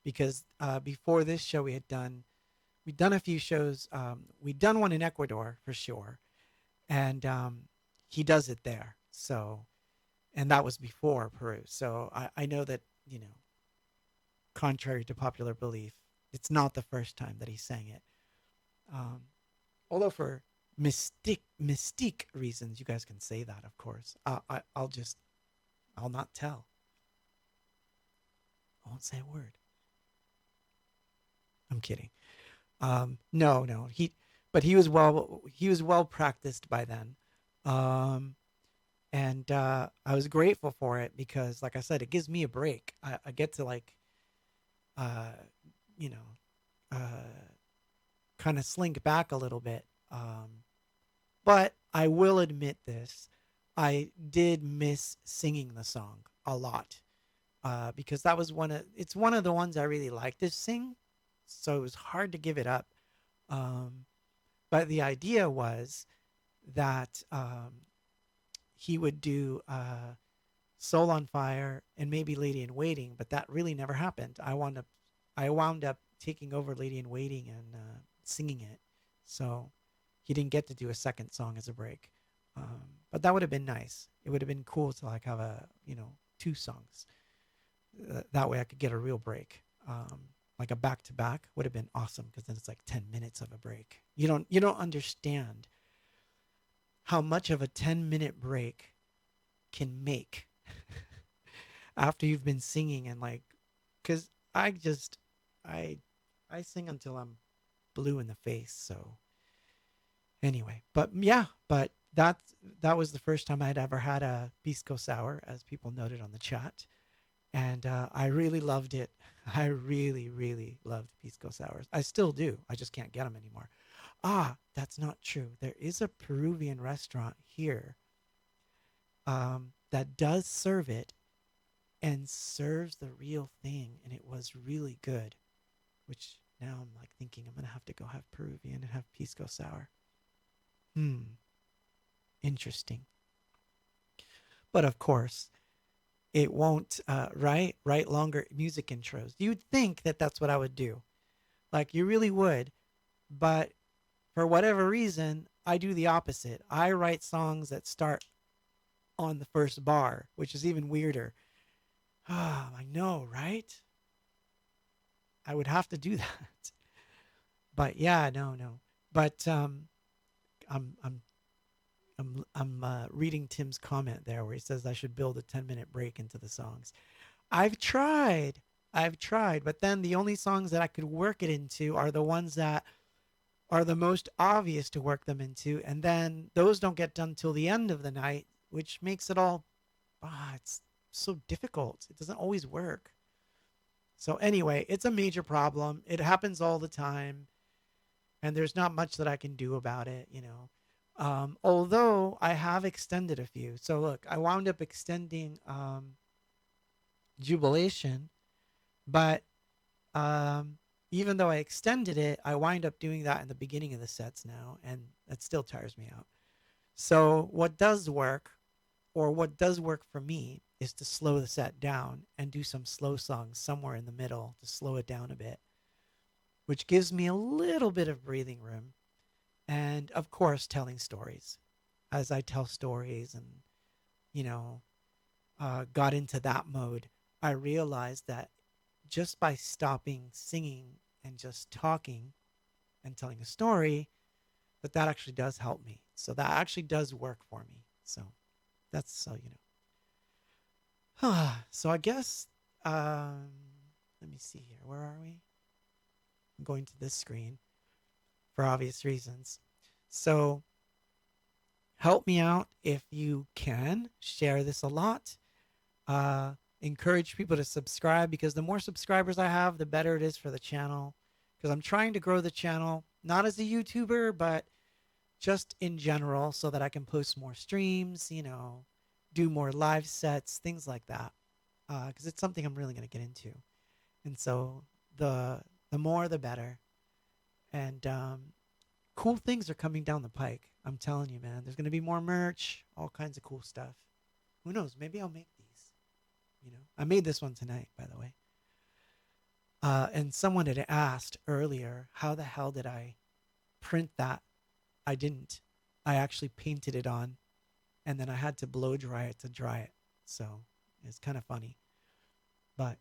because before this show we'd done a few shows. We'd done one in Ecuador for sure, and he does it there. So, and that was before Peru. So I know that contrary to popular belief, it's not the first time that he sang it. Um, Although for mystique reasons, you guys can say that, of course. I'll not tell. I won't say a word. I'm kidding. No, but he was well practiced by then. Um, and I was grateful for it because, like I said, it gives me a break. I get to like, uh, you know, kind of slink back a little bit. But I will admit this: I did miss singing the song a lot because that was it's one of the ones I really like to sing, so it was hard to give it up. Um, but the idea was that he would do Soul on Fire and maybe Lady in Waiting, but that really never happened. I wound up taking over Lady in Waiting and singing it, so he didn't get to do a second song as a break. But that would have been nice. It would have been cool to like have two songs. That way I could get a real break. Like a back to back would have been awesome because then it's like 10 minutes of a break. You don't understand how much of a 10-minute break can make after you've been singing and like, because I sing until I'm blue in the face. So anyway, but yeah, but that was the first time I'd ever had a pisco sour, as people noted on the chat, and I really loved it. I really, really loved pisco sours. I still do. I just can't get them anymore. Ah, that's not true. There is a Peruvian restaurant here that does serve it and serves the real thing, and it was really good. Which now I'm like thinking I'm gonna have to go have Peruvian and have pisco sour. Interesting. But of course, it won't write longer music intros. You'd think that that's what I would do, like you really would, but for whatever reason, I do the opposite. I write songs that start on the first bar, which is even weirder. Ah, I know, right? I would have to do that. But yeah, no. But I'm reading Tim's comment there where he says I should build a 10-minute break into the songs. I've tried, but then the only songs that I could work it into are the ones that are the most obvious to work them into, and then those don't get done till the end of the night, which makes it all it's so difficult. It doesn't always work. So anyway, it's a major problem. It happens all the time, and there's not much that I can do about it. Although I have extended a few. So look, I wound up extending Jubilation, but even though I extended it, I wind up doing that in the beginning of the sets now, and that still tires me out. So what does work for me is to slow the set down and do some slow songs somewhere in the middle to slow it down a bit, which gives me a little bit of breathing room. And of course, telling stories. As I tell stories and, got into that mode, I realized that just by stopping singing and just talking and telling a story, that actually does help me. So that actually does work for me. So that's So I guess, let me see here. Where are we? I'm going to this screen for obvious reasons. So help me out if you can. Share this a lot. encourage people to subscribe, because the more subscribers I have, the better it is for the channel. Because I'm trying to grow the channel, not as a YouTuber, but just in general, so that I can post more streams, you know, do more live sets, things like that. Because it's something I'm really going to get into. And so the more, the better. And cool things are coming down the pike. I'm telling you, man. There's going to be more merch, all kinds of cool stuff. Who knows? Maybe I'll make these. You know, I made this one tonight, by the way. And someone had asked earlier, how the hell did I print that? I didn't. I actually painted it on, and then I had to blow dry it to dry it. So it's kind of funny. But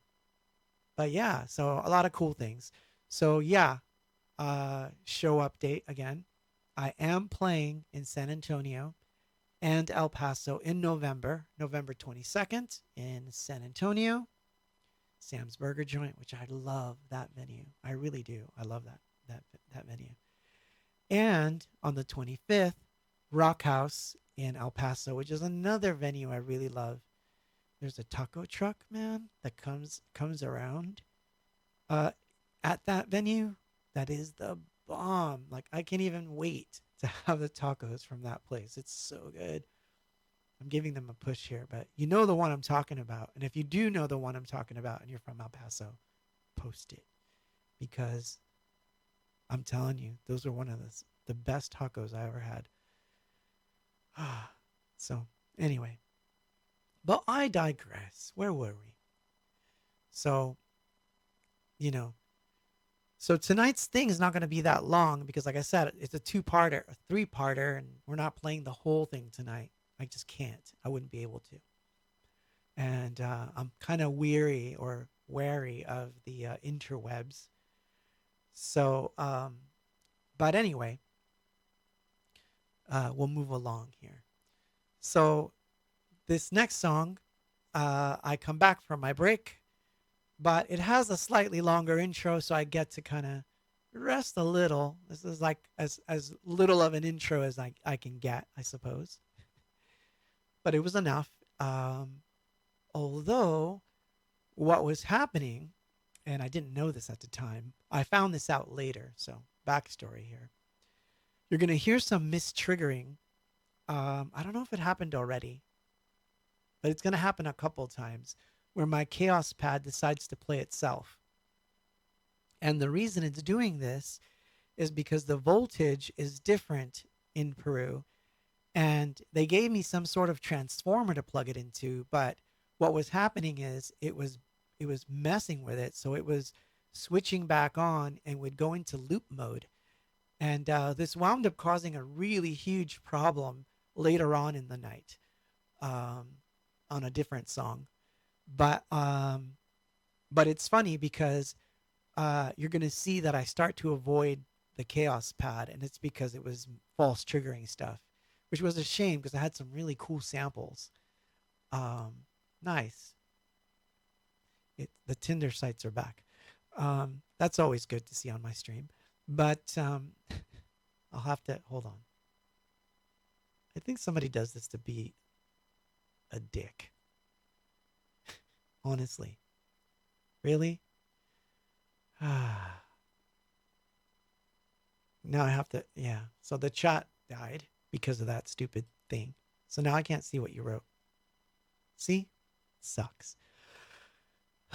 yeah, so a lot of cool things. So yeah, show update again. I am playing in San Antonio and El Paso in November 22nd in San Antonio. Sam's Burger Joint, which I love that venue. I really do. I love that venue. And on the 25th, Rock House in El Paso, which is another venue I really love. There's a taco truck, man, that comes around at that venue. That is the bomb. Like, I can't even wait to have the tacos from that place. It's so good. I'm giving them a push here, but you know the one I'm talking about. And if you do know the one I'm talking about and you're from El Paso, post it, because I'm telling you, those are one of the best tacos I ever had. So anyway, but I digress. Where were we? So, you know, so tonight's thing is not going to be that long because, like I said, it's a two-parter, a three-parter, and we're not playing the whole thing tonight. I just can't. I wouldn't be able to. And I'm kind of wary of the interwebs. So, but anyway, we'll move along here. So this next song, I come back from my break, but it has a slightly longer intro, so I get to kind of rest a little. This is like as little of an intro as I can get, I suppose. But it was enough. Although what was happening, and I didn't know this at the time, I found this out later. So backstory here. You're going to hear some mistriggering. I don't know if it happened already, but it's going to happen a couple times where my Chaos pad decides to play itself. And the reason it's doing this is because the voltage is different in Peru. And they gave me some sort of transformer to plug it into, but what was happening is it was messing with it, so it was switching back on and would go into loop mode. And this wound up causing a really huge problem later on in the night on a different song. But it's funny because you're going to see that I start to avoid the Chaos pad, and it's because it was false triggering stuff, which was a shame because I had some really cool samples. Nice. The Tinder sites are back. That's always good to see on my stream. But I'll have to, hold on. I think somebody does this to be a dick. Honestly. Really? Now I have to, yeah. So the chat died because of that stupid thing. So now I can't see what you wrote. See? Sucks.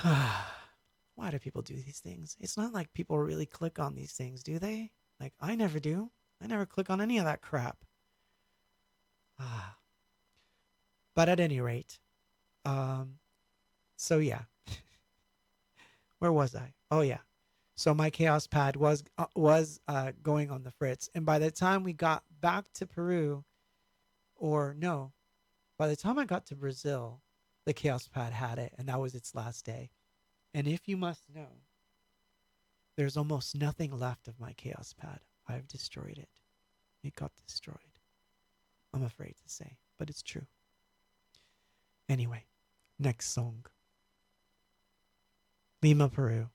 Why do people do these things? It's not like people really click on these things, do they? Like, I never do. I never click on any of that crap. But at any rate, so yeah. Where was I? Oh yeah. So my Chaos pad was going on the fritz, and by the time we got back to Peru, or no, by the time I got to Brazil, the Chaos pad had it, and that was its last day. And if you must know, there's almost nothing left of my Chaos pad. I've destroyed it. It got destroyed. I'm afraid to say, but it's true. Anyway, next song. Lima, Peru.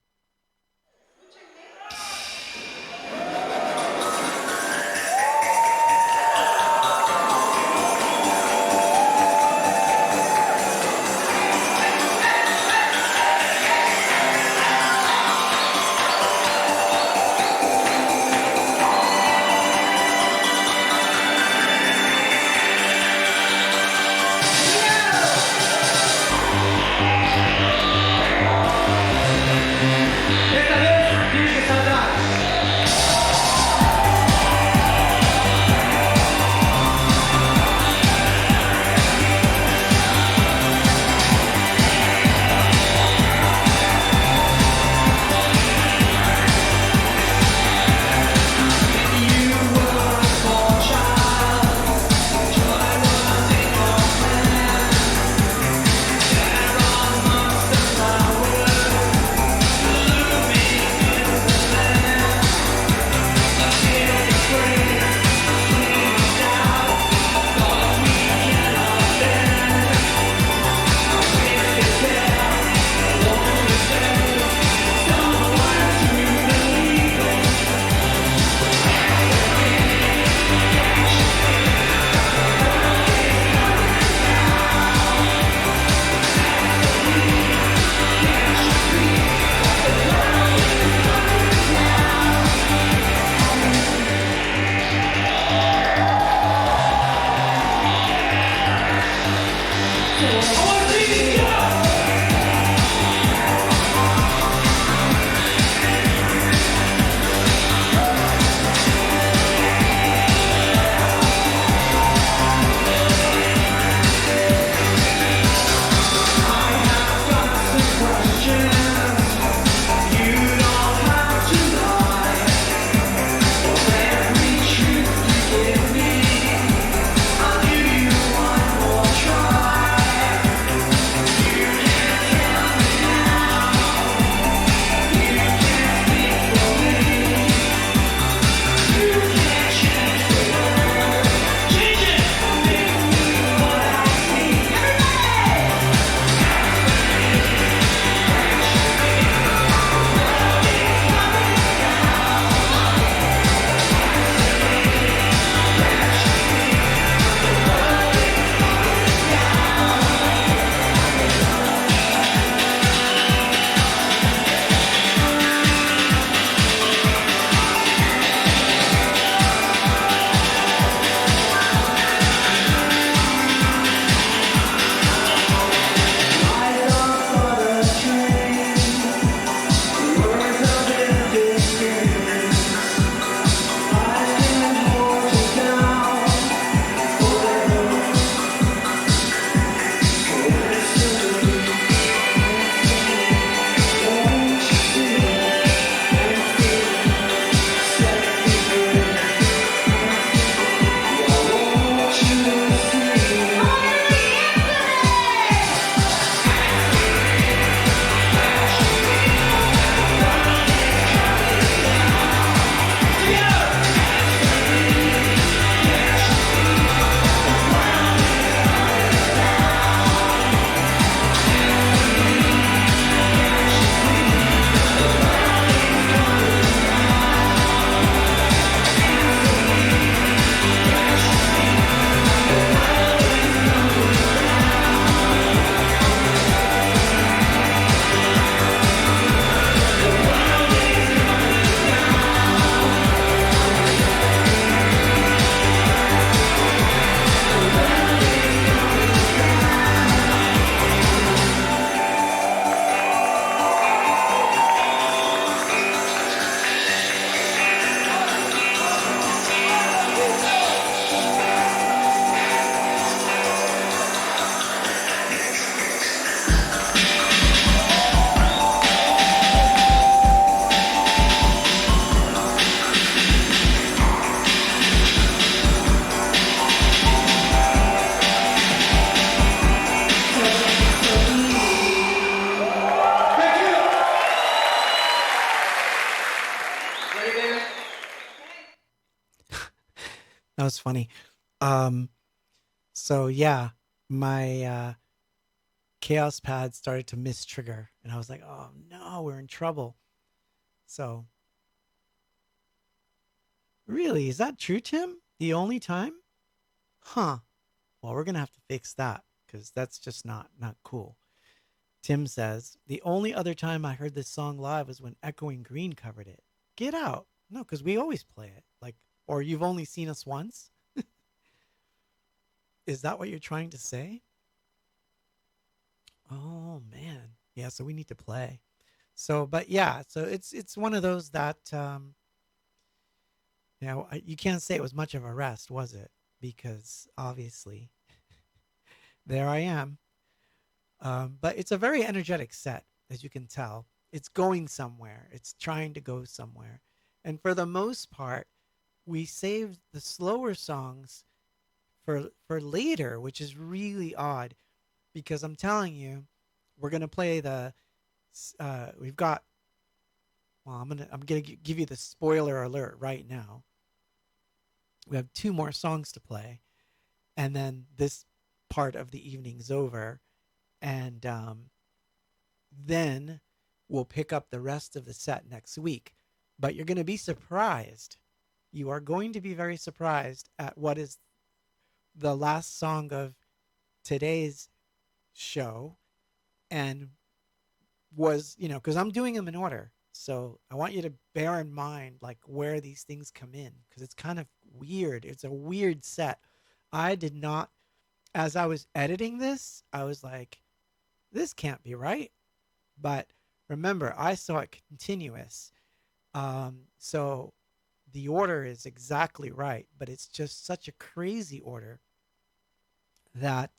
was funny. Um, so yeah, my chaos pad started to miss trigger, and I was like, "Oh no, we're in trouble." So really, is that true, Tim? The only time? Huh. Well, we're gonna have to fix that because that's just not cool. Tim says the only other time I heard this song live was when Echoing Green covered it. Get out! No, because we always play it. Like, or you've only seen us once. Is that what you're trying to say? Oh man, yeah. So we need to play. So, but yeah, so it's one of those that you can't say it was much of a rest, was it? Because obviously there I am. But it's a very energetic set, as you can tell. It's going somewhere. It's trying to go somewhere, and for the most part, we saved the slower songs for later, which is really odd because I'm telling you, we're gonna play the. We've got. Well, I'm gonna give you the spoiler alert right now. We have two more songs to play, and then this part of the evening's over, and then we'll pick up the rest of the set next week. But you're going to be surprised. You are going to be very surprised at what is the last song of today's show, and because I'm doing them in order. So I want you to bear in mind like where these things come in because it's kind of weird. It's a weird set. I did not, as I was editing this, I was like, this can't be right. But remember, I saw it continuous. So the order is exactly right, but it's just such a crazy order that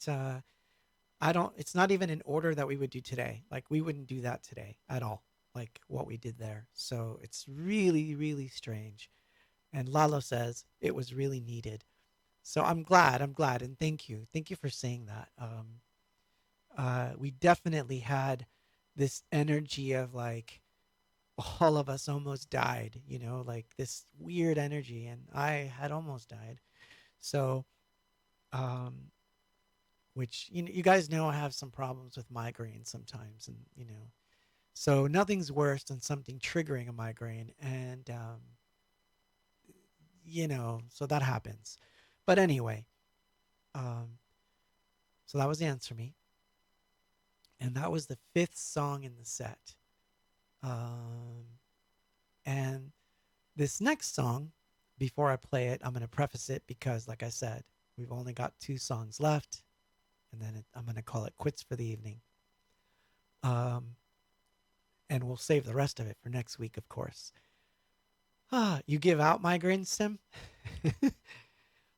it's not even an order that we would do today. Like we wouldn't do that today at all, like what we did there. So it's really, really strange. And Lalo says it was really needed. So I'm glad. And thank you. Thank you for saying that. We definitely had this energy of like all of us almost died, like this weird energy, and I had almost died. So, um, which you guys know I have some problems with migraines sometimes, and so nothing's worse than something triggering a migraine, and so that happens. But anyway, um, so that was Answer Me, and that was the fifth song in the set. And this next song, before I play it, I'm going to preface it because, like I said, we've only got two songs left, and then I'm going to call it quits for the evening. And we'll save the rest of it for next week, of course. You give out migraines, Sim?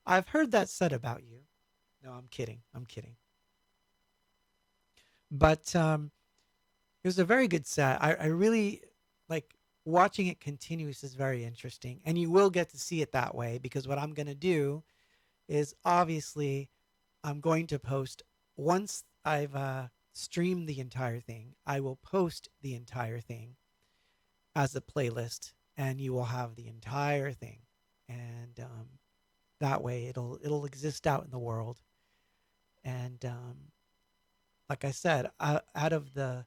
I've heard that said about you. No, I'm kidding. But it was a very good set. I really like watching it continuous is very interesting. And you will get to see it that way because what I'm going to do is obviously I'm going to post once I've streamed the entire thing. I will post the entire thing as a playlist and you will have the entire thing. And that way it'll exist out in the world. And like I said, out of the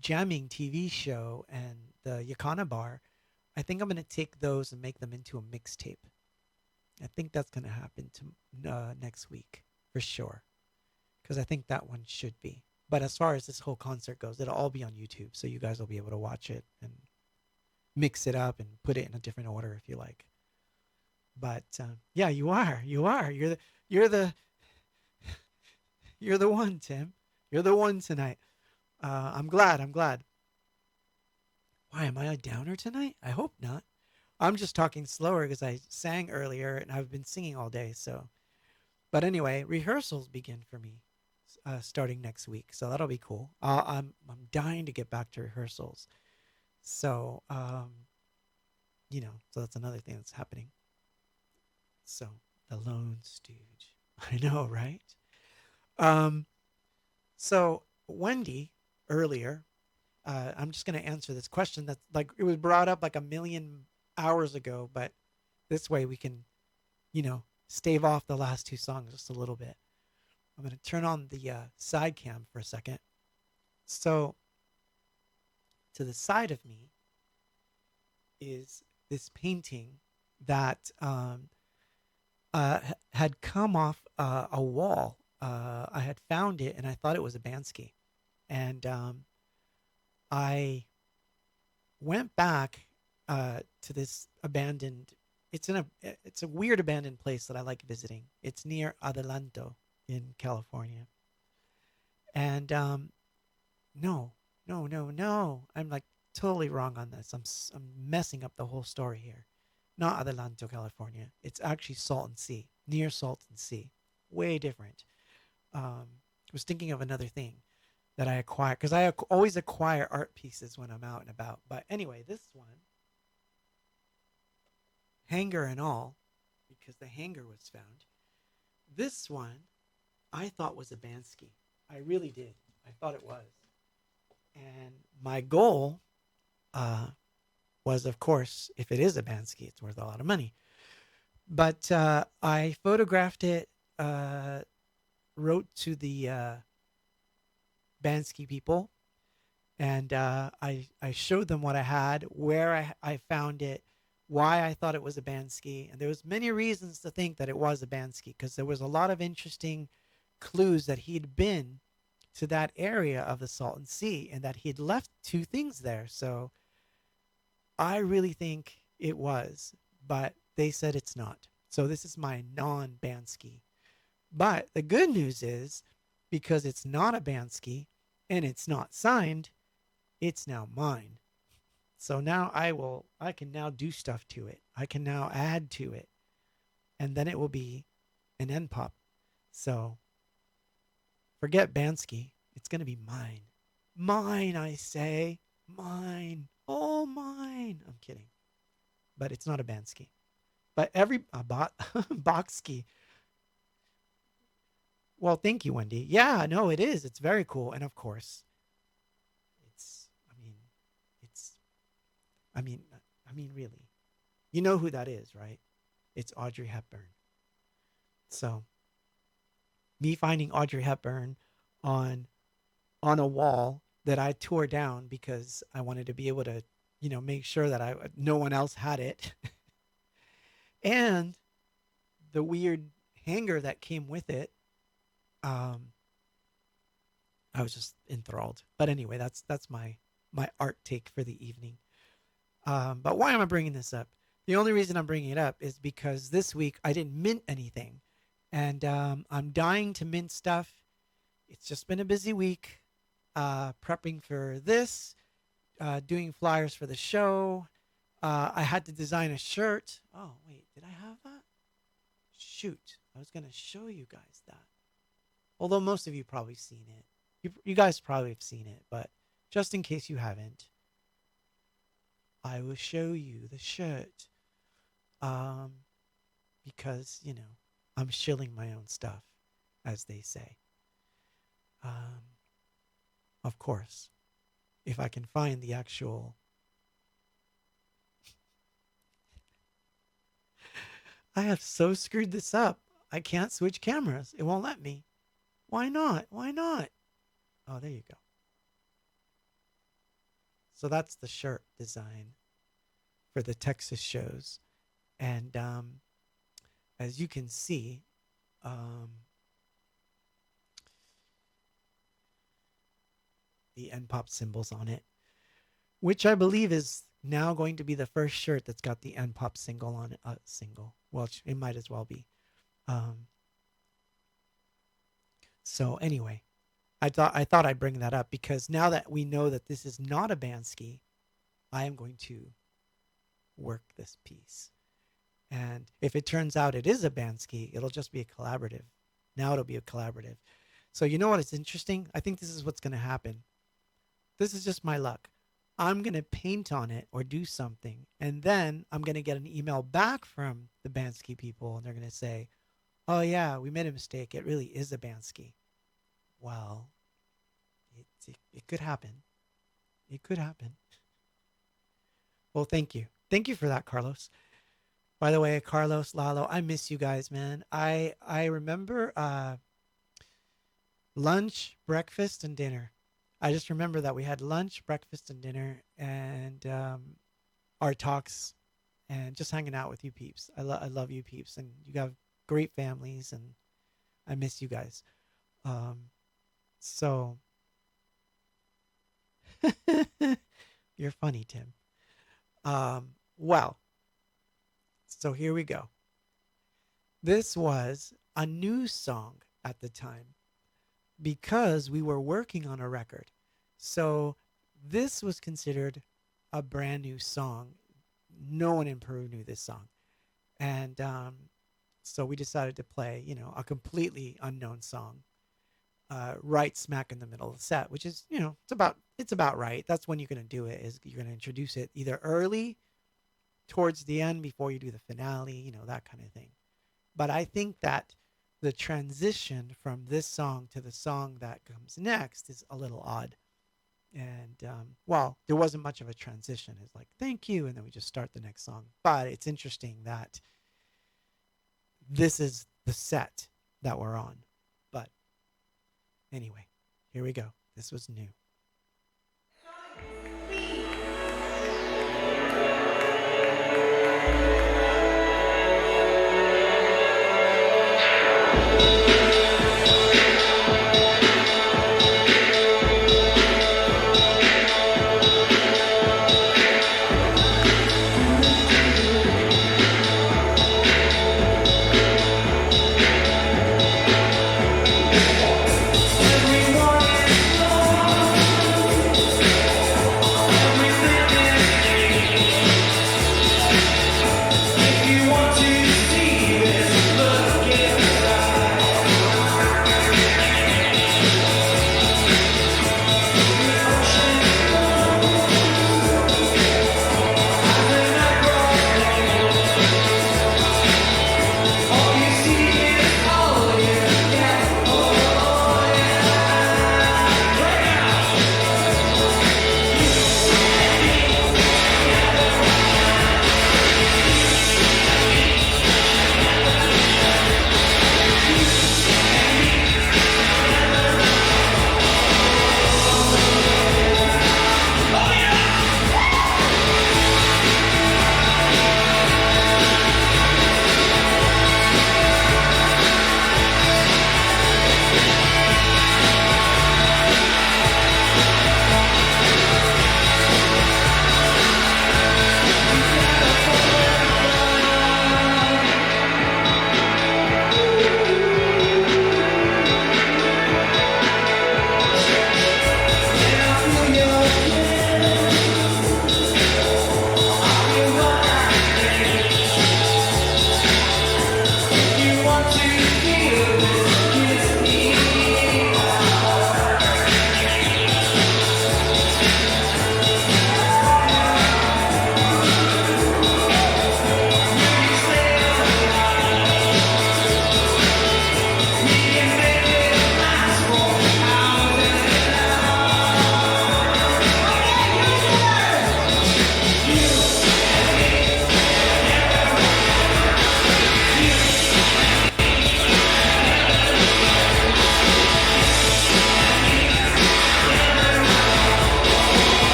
jamming TV show and the Yakana bar, I think I'm going to take those and make them into a mixtape. I think that's going to happen to next week for sure, because I think that one should be. But as far as this whole concert goes, it'll all be on YouTube, so you guys will be able to watch it and mix it up and put it in a different order if you like. But yeah, you are. You're the one, Tim. You're the one tonight. I'm glad. Why am I a downer tonight? I hope not. I'm just talking slower because I sang earlier and I've been singing all day. So, but anyway, rehearsals begin for me starting next week, so that'll be cool. I'm dying to get back to rehearsals. So, so that's another thing that's happening. So the Lone Stooge, I know, right? So Wendy earlier, I'm just going to answer this question that's like it was brought up like a million hours ago, but This way we can, stave off the last two songs just a little bit. I'm going to turn on the side cam for a second. So to the side of me is this painting that had come off a wall. I had found it and I thought it was a Bansky. And I went back to this abandoned. It's a weird abandoned place that I like visiting. It's near Adelanto in California. And no. I'm like totally wrong on this. I'm messing up the whole story here. Not Adelanto, California. It's actually Salton Sea, near Salton Sea. Way different. I was thinking of another thing that I acquired, because I always acquire art pieces when I'm out and about. But anyway, this one, hanger and all, because the hanger was found. This one, I thought was a Bansky. I really did. I thought it was. And my goal was, of course, if it is a Bansky, it's worth a lot of money. But I photographed it, wrote to the Bansky people, and I showed them what I had, where I found it, why I thought it was a Bansky. And there was many reasons to think that it was a Bansky, because there was a lot of interesting clues that he'd been to that area of the Salton Sea and that he'd left two things there. So I really think it was, but they said it's not. So this is my non-Bansky. But the good news is, because it's not a Bansky and it's not signed, it's now mine. So now I can now do stuff to it. I can now add to it. And then it will be an endpop. So forget Bansky. It's going to be mine. Mine, I say. Mine. Oh, mine. I'm kidding. But it's not a Bansky. But Boxky. Well, thank you, Wendy. Yeah, no, it is. It's very cool. And of course, I mean, really. You know who that is, right? It's Audrey Hepburn. So, me finding Audrey Hepburn on a wall that I tore down because I wanted to be able to, make sure that no one else had it. And the weird hanger that came with it, I was just enthralled. But anyway, that's my art take for the evening. But why am I bringing this up? The only reason I'm bringing it up is because this week I didn't mint anything. And I'm dying to mint stuff. It's just been a busy week, prepping for this, doing flyers for the show. I had to design a shirt. Oh, wait, did I have that? Shoot, I was going to show you guys that. Although most of you probably seen it. You guys probably have seen it, but just in case you haven't, I will show you the shirt. Because, I'm shilling my own stuff, as they say. Of course, if I can find the actual... I have so screwed this up. I can't switch cameras. It won't let me. Why not? Why not? Oh, there you go. So that's the shirt design for the Texas shows. And as you can see, the endpop symbols on it, which I believe is now going to be the first shirt that's got the endpop single on it. Single. Well, it might as well be. So anyway, I thought I'd bring that up because now that we know that this is not a Bansky, I am going to work this piece. And if it turns out it is a Bansky, it'll just be a collaborative. Now it'll be a collaborative. So you know what is interesting? I think this is what's going to happen. This is just my luck. I'm going to paint on it or do something. And then I'm going to get an email back from the Bansky people. And they're going to say, oh, yeah, we made a mistake. It really is a Bansky. Well, it could happen. It could happen. Well, thank you. Thank you for that, Carlos. By the way, Carlos, Lalo, I miss you guys, man. I remember lunch, breakfast, and dinner. I just remember that we had lunch, breakfast, and dinner, and our talks, and just hanging out with you peeps. I love you peeps, and you have great families, and I miss you guys. So you're funny, Tim. Well, so here we go. This was a new song at the time because we were working on a record. So this was considered a brand new song. No one in Peru knew this song. And so we decided to play, a completely unknown song right smack in the middle of the set, which is, it's about right. That's when you're going to do it, is you're going to introduce it either early, towards the end, before you do the finale, that kind of thing. But I think that the transition from this song to the song that comes next is a little odd. And, well, there wasn't much of a transition. It's like, thank you. And then we just start the next song. But it's interesting that this is the set that we're on. But anyway, here we go. This was new. Everyone is lost.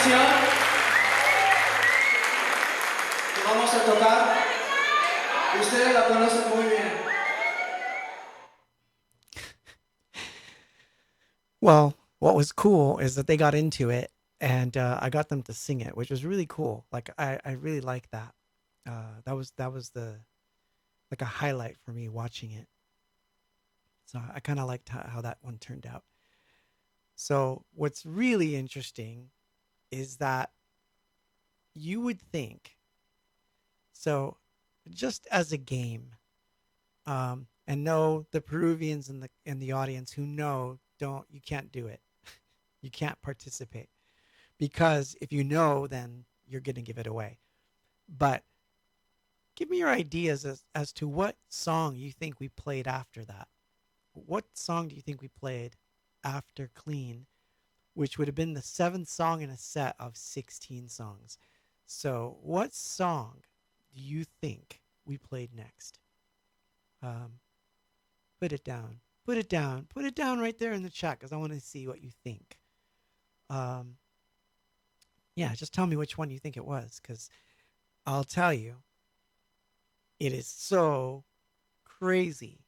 canción que vamos a tocar, ustedes la conocen muy bien. Well, what was cool is that they got into it, and I got them to sing it, which was really cool. Like I really like that. That was the like a highlight for me watching it. So I kind of liked how that one turned out. So what's really interesting is that you would think, so just as a game, and no, the Peruvians in the audience who know, you can't do it. You can't participate, because if you know, then you're going to give it away. But give me your ideas as to what song you think we played after that. What song do you think we played after Clean, which would have been the 7th song in a set of 16 songs? So what song do you think we played next? Put it down. Put it down. Put it down right there in the chat, because I want to see what you think. Yeah, just tell me which one you think it was, because I'll tell you, it is so crazy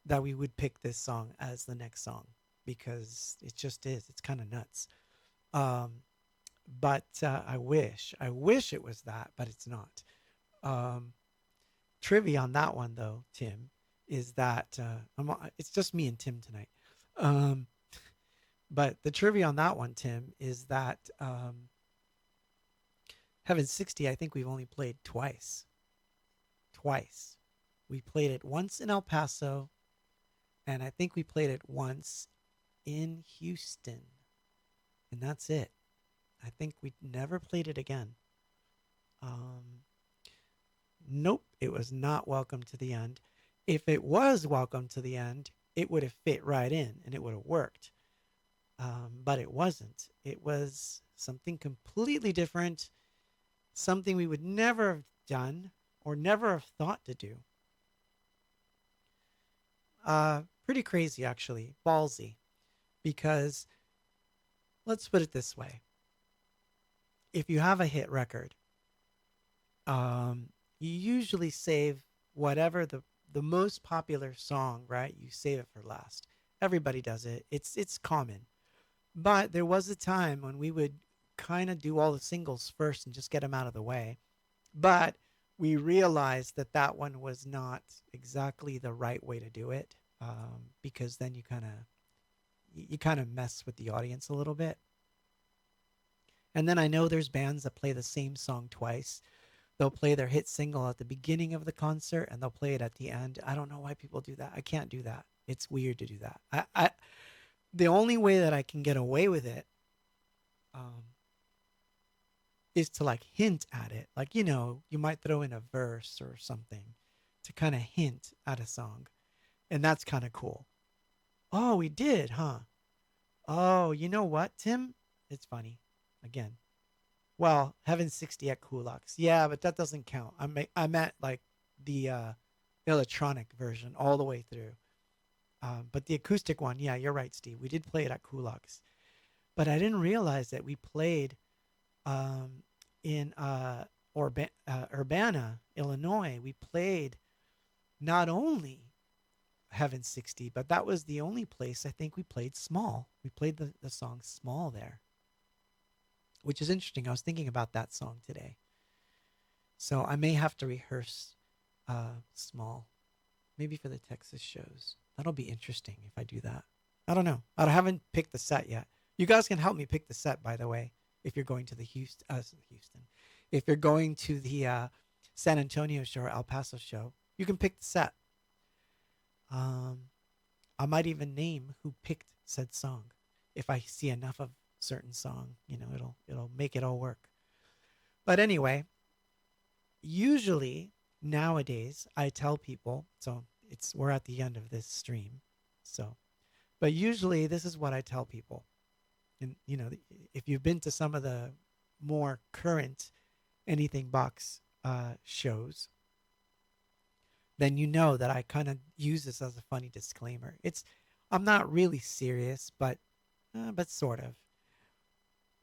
that we would pick this song as the next song, because it just is. It's kind of nuts. But I wish it was that, but it's not. Trivia on that one, though, Tim, is that it's just me and Tim tonight. But the trivia on that one, Tim, is that Heaven 60, I think we've only played twice. Twice. We played it once in El Paso, and I think we played it once in Houston. And that's it. I think we never played it again. Nope, it was not Welcome to the End. If it was Welcome to the End, it would have fit right in and it would have worked. But it wasn't. It was something completely different, something we would never have done or never have thought to do. Pretty crazy, actually. Ballsy. Because, let's put it this way. If you have a hit record, you usually save whatever the most popular song, right? You save it for last. Everybody does it. It's common. But there was a time when we would kind of do all the singles first and just get them out of the way. But we realized that that one was not exactly the right way to do it, because then you kind of mess with the audience a little bit. And then I know there's bands that play the same song twice. They'll play their hit single at the beginning of the concert and they'll play it at the end. I don't know why people do that. I can't do that. It's weird to do that. The only way that I can get away with it is to like hint at it. Like, you know, you might throw in a verse or something to kind of hint at a song. And that's kind of cool. Oh, we did, huh? Oh, you know what, Tim? It's funny. Again. Well, Heaven 60 at Kulaks. Yeah, but that doesn't count. I meant like the electronic version all the way through. But the acoustic one, yeah, you're right, Steve. We did play it at Kulaks. But I didn't realize that we played in Urbana, Illinois. We played not only Heaven 60, but that was the only place I think we played Small. We played the song Small there, which is interesting. I was thinking about that song today. So I may have to rehearse Small, maybe for the Texas shows. That'll be interesting if I do that. I don't know. I haven't picked the set yet. You guys can help me pick the set, by the way, if you're going to the Houston. If you're going to the San Antonio show or El Paso show, you can pick the set. I might even name who picked said song. If I see enough of certain song, you know, it'll make it all work. But anyway, usually nowadays I tell people, so we're at the end of this stream, but usually this is what I tell people. And you know, if you've been to some of the more current anythingbox shows, then you know that I kind of use this as a funny disclaimer. I'm not really serious, but sort of.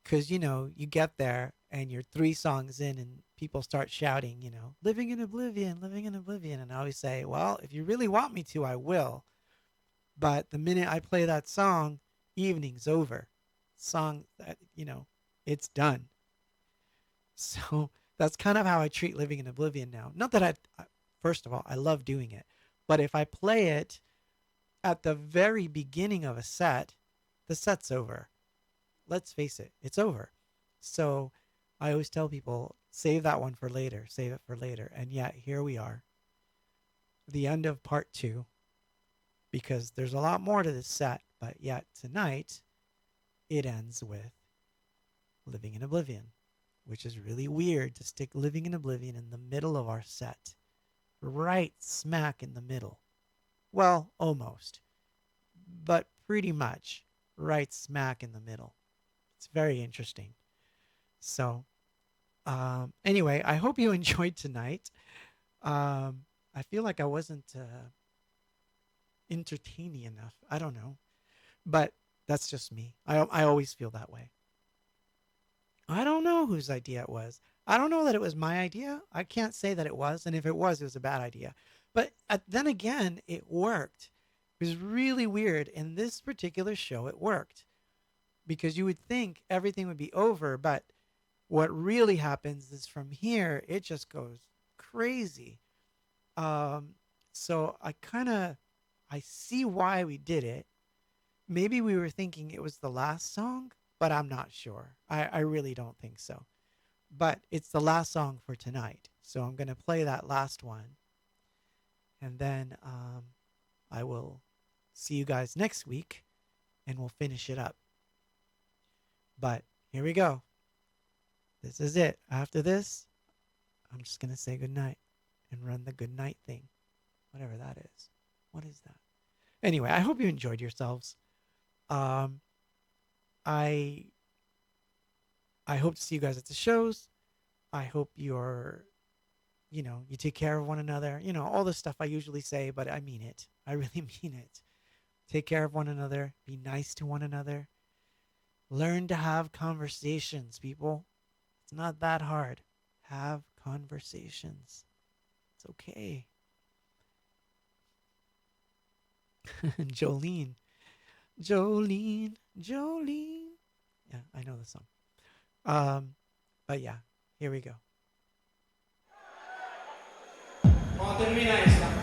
Because, you get there and you're 3 songs in and people start shouting, living in oblivion, living in oblivion. And I always say, well, if you really want me to, I will. But the minute I play that song, evening's over. Song, that it's done. So that's kind of how I treat living in oblivion now. Not that first of all, I love doing it. But if I play it at the very beginning of a set, the set's over. Let's face it, it's over. So I always tell people, save that one for later, save it for later. And yet here we are, the end of part 2, because there's a lot more to this set, but yet tonight it ends with Living in Oblivion, which is really weird to stick Living in Oblivion in the middle of our set, right smack in the middle. Well, almost, but pretty much right smack in the middle. It's very interesting. So anyway, I hope you enjoyed tonight. I feel like I wasn't entertaining enough. I don't know, but that's just me. I always feel that way. I don't know whose idea it was. I don't know that it was my idea. I can't say that it was. And if it was a bad idea. But then again, it worked. It was really weird. In this particular show, it worked. Because you would think everything would be over. But what really happens is from here, it just goes crazy. So I see why we did it. Maybe we were thinking it was the last song, but I'm not sure. I really don't think so. But it's the last song for tonight. So I'm going to play that last one. And then I will see you guys next week and we'll finish it up. But here we go. This is it. After this, I'm just going to say goodnight and run the goodnight thing. Whatever that is. What is that? Anyway, I hope you enjoyed yourselves. I hope to see you guys at the shows. I hope you take care of one another. All the stuff I usually say, but I mean it. I really mean it. Take care of one another. Be nice to one another. Learn to have conversations, people. It's not that hard. Have conversations. It's okay. Jolene. Yeah, I know the song. But yeah, here we go. Vamos a terminar esta.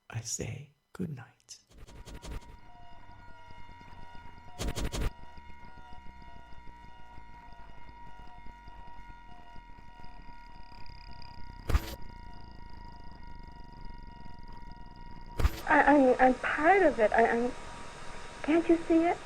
I say good night. I'm part of it. Can't you see it?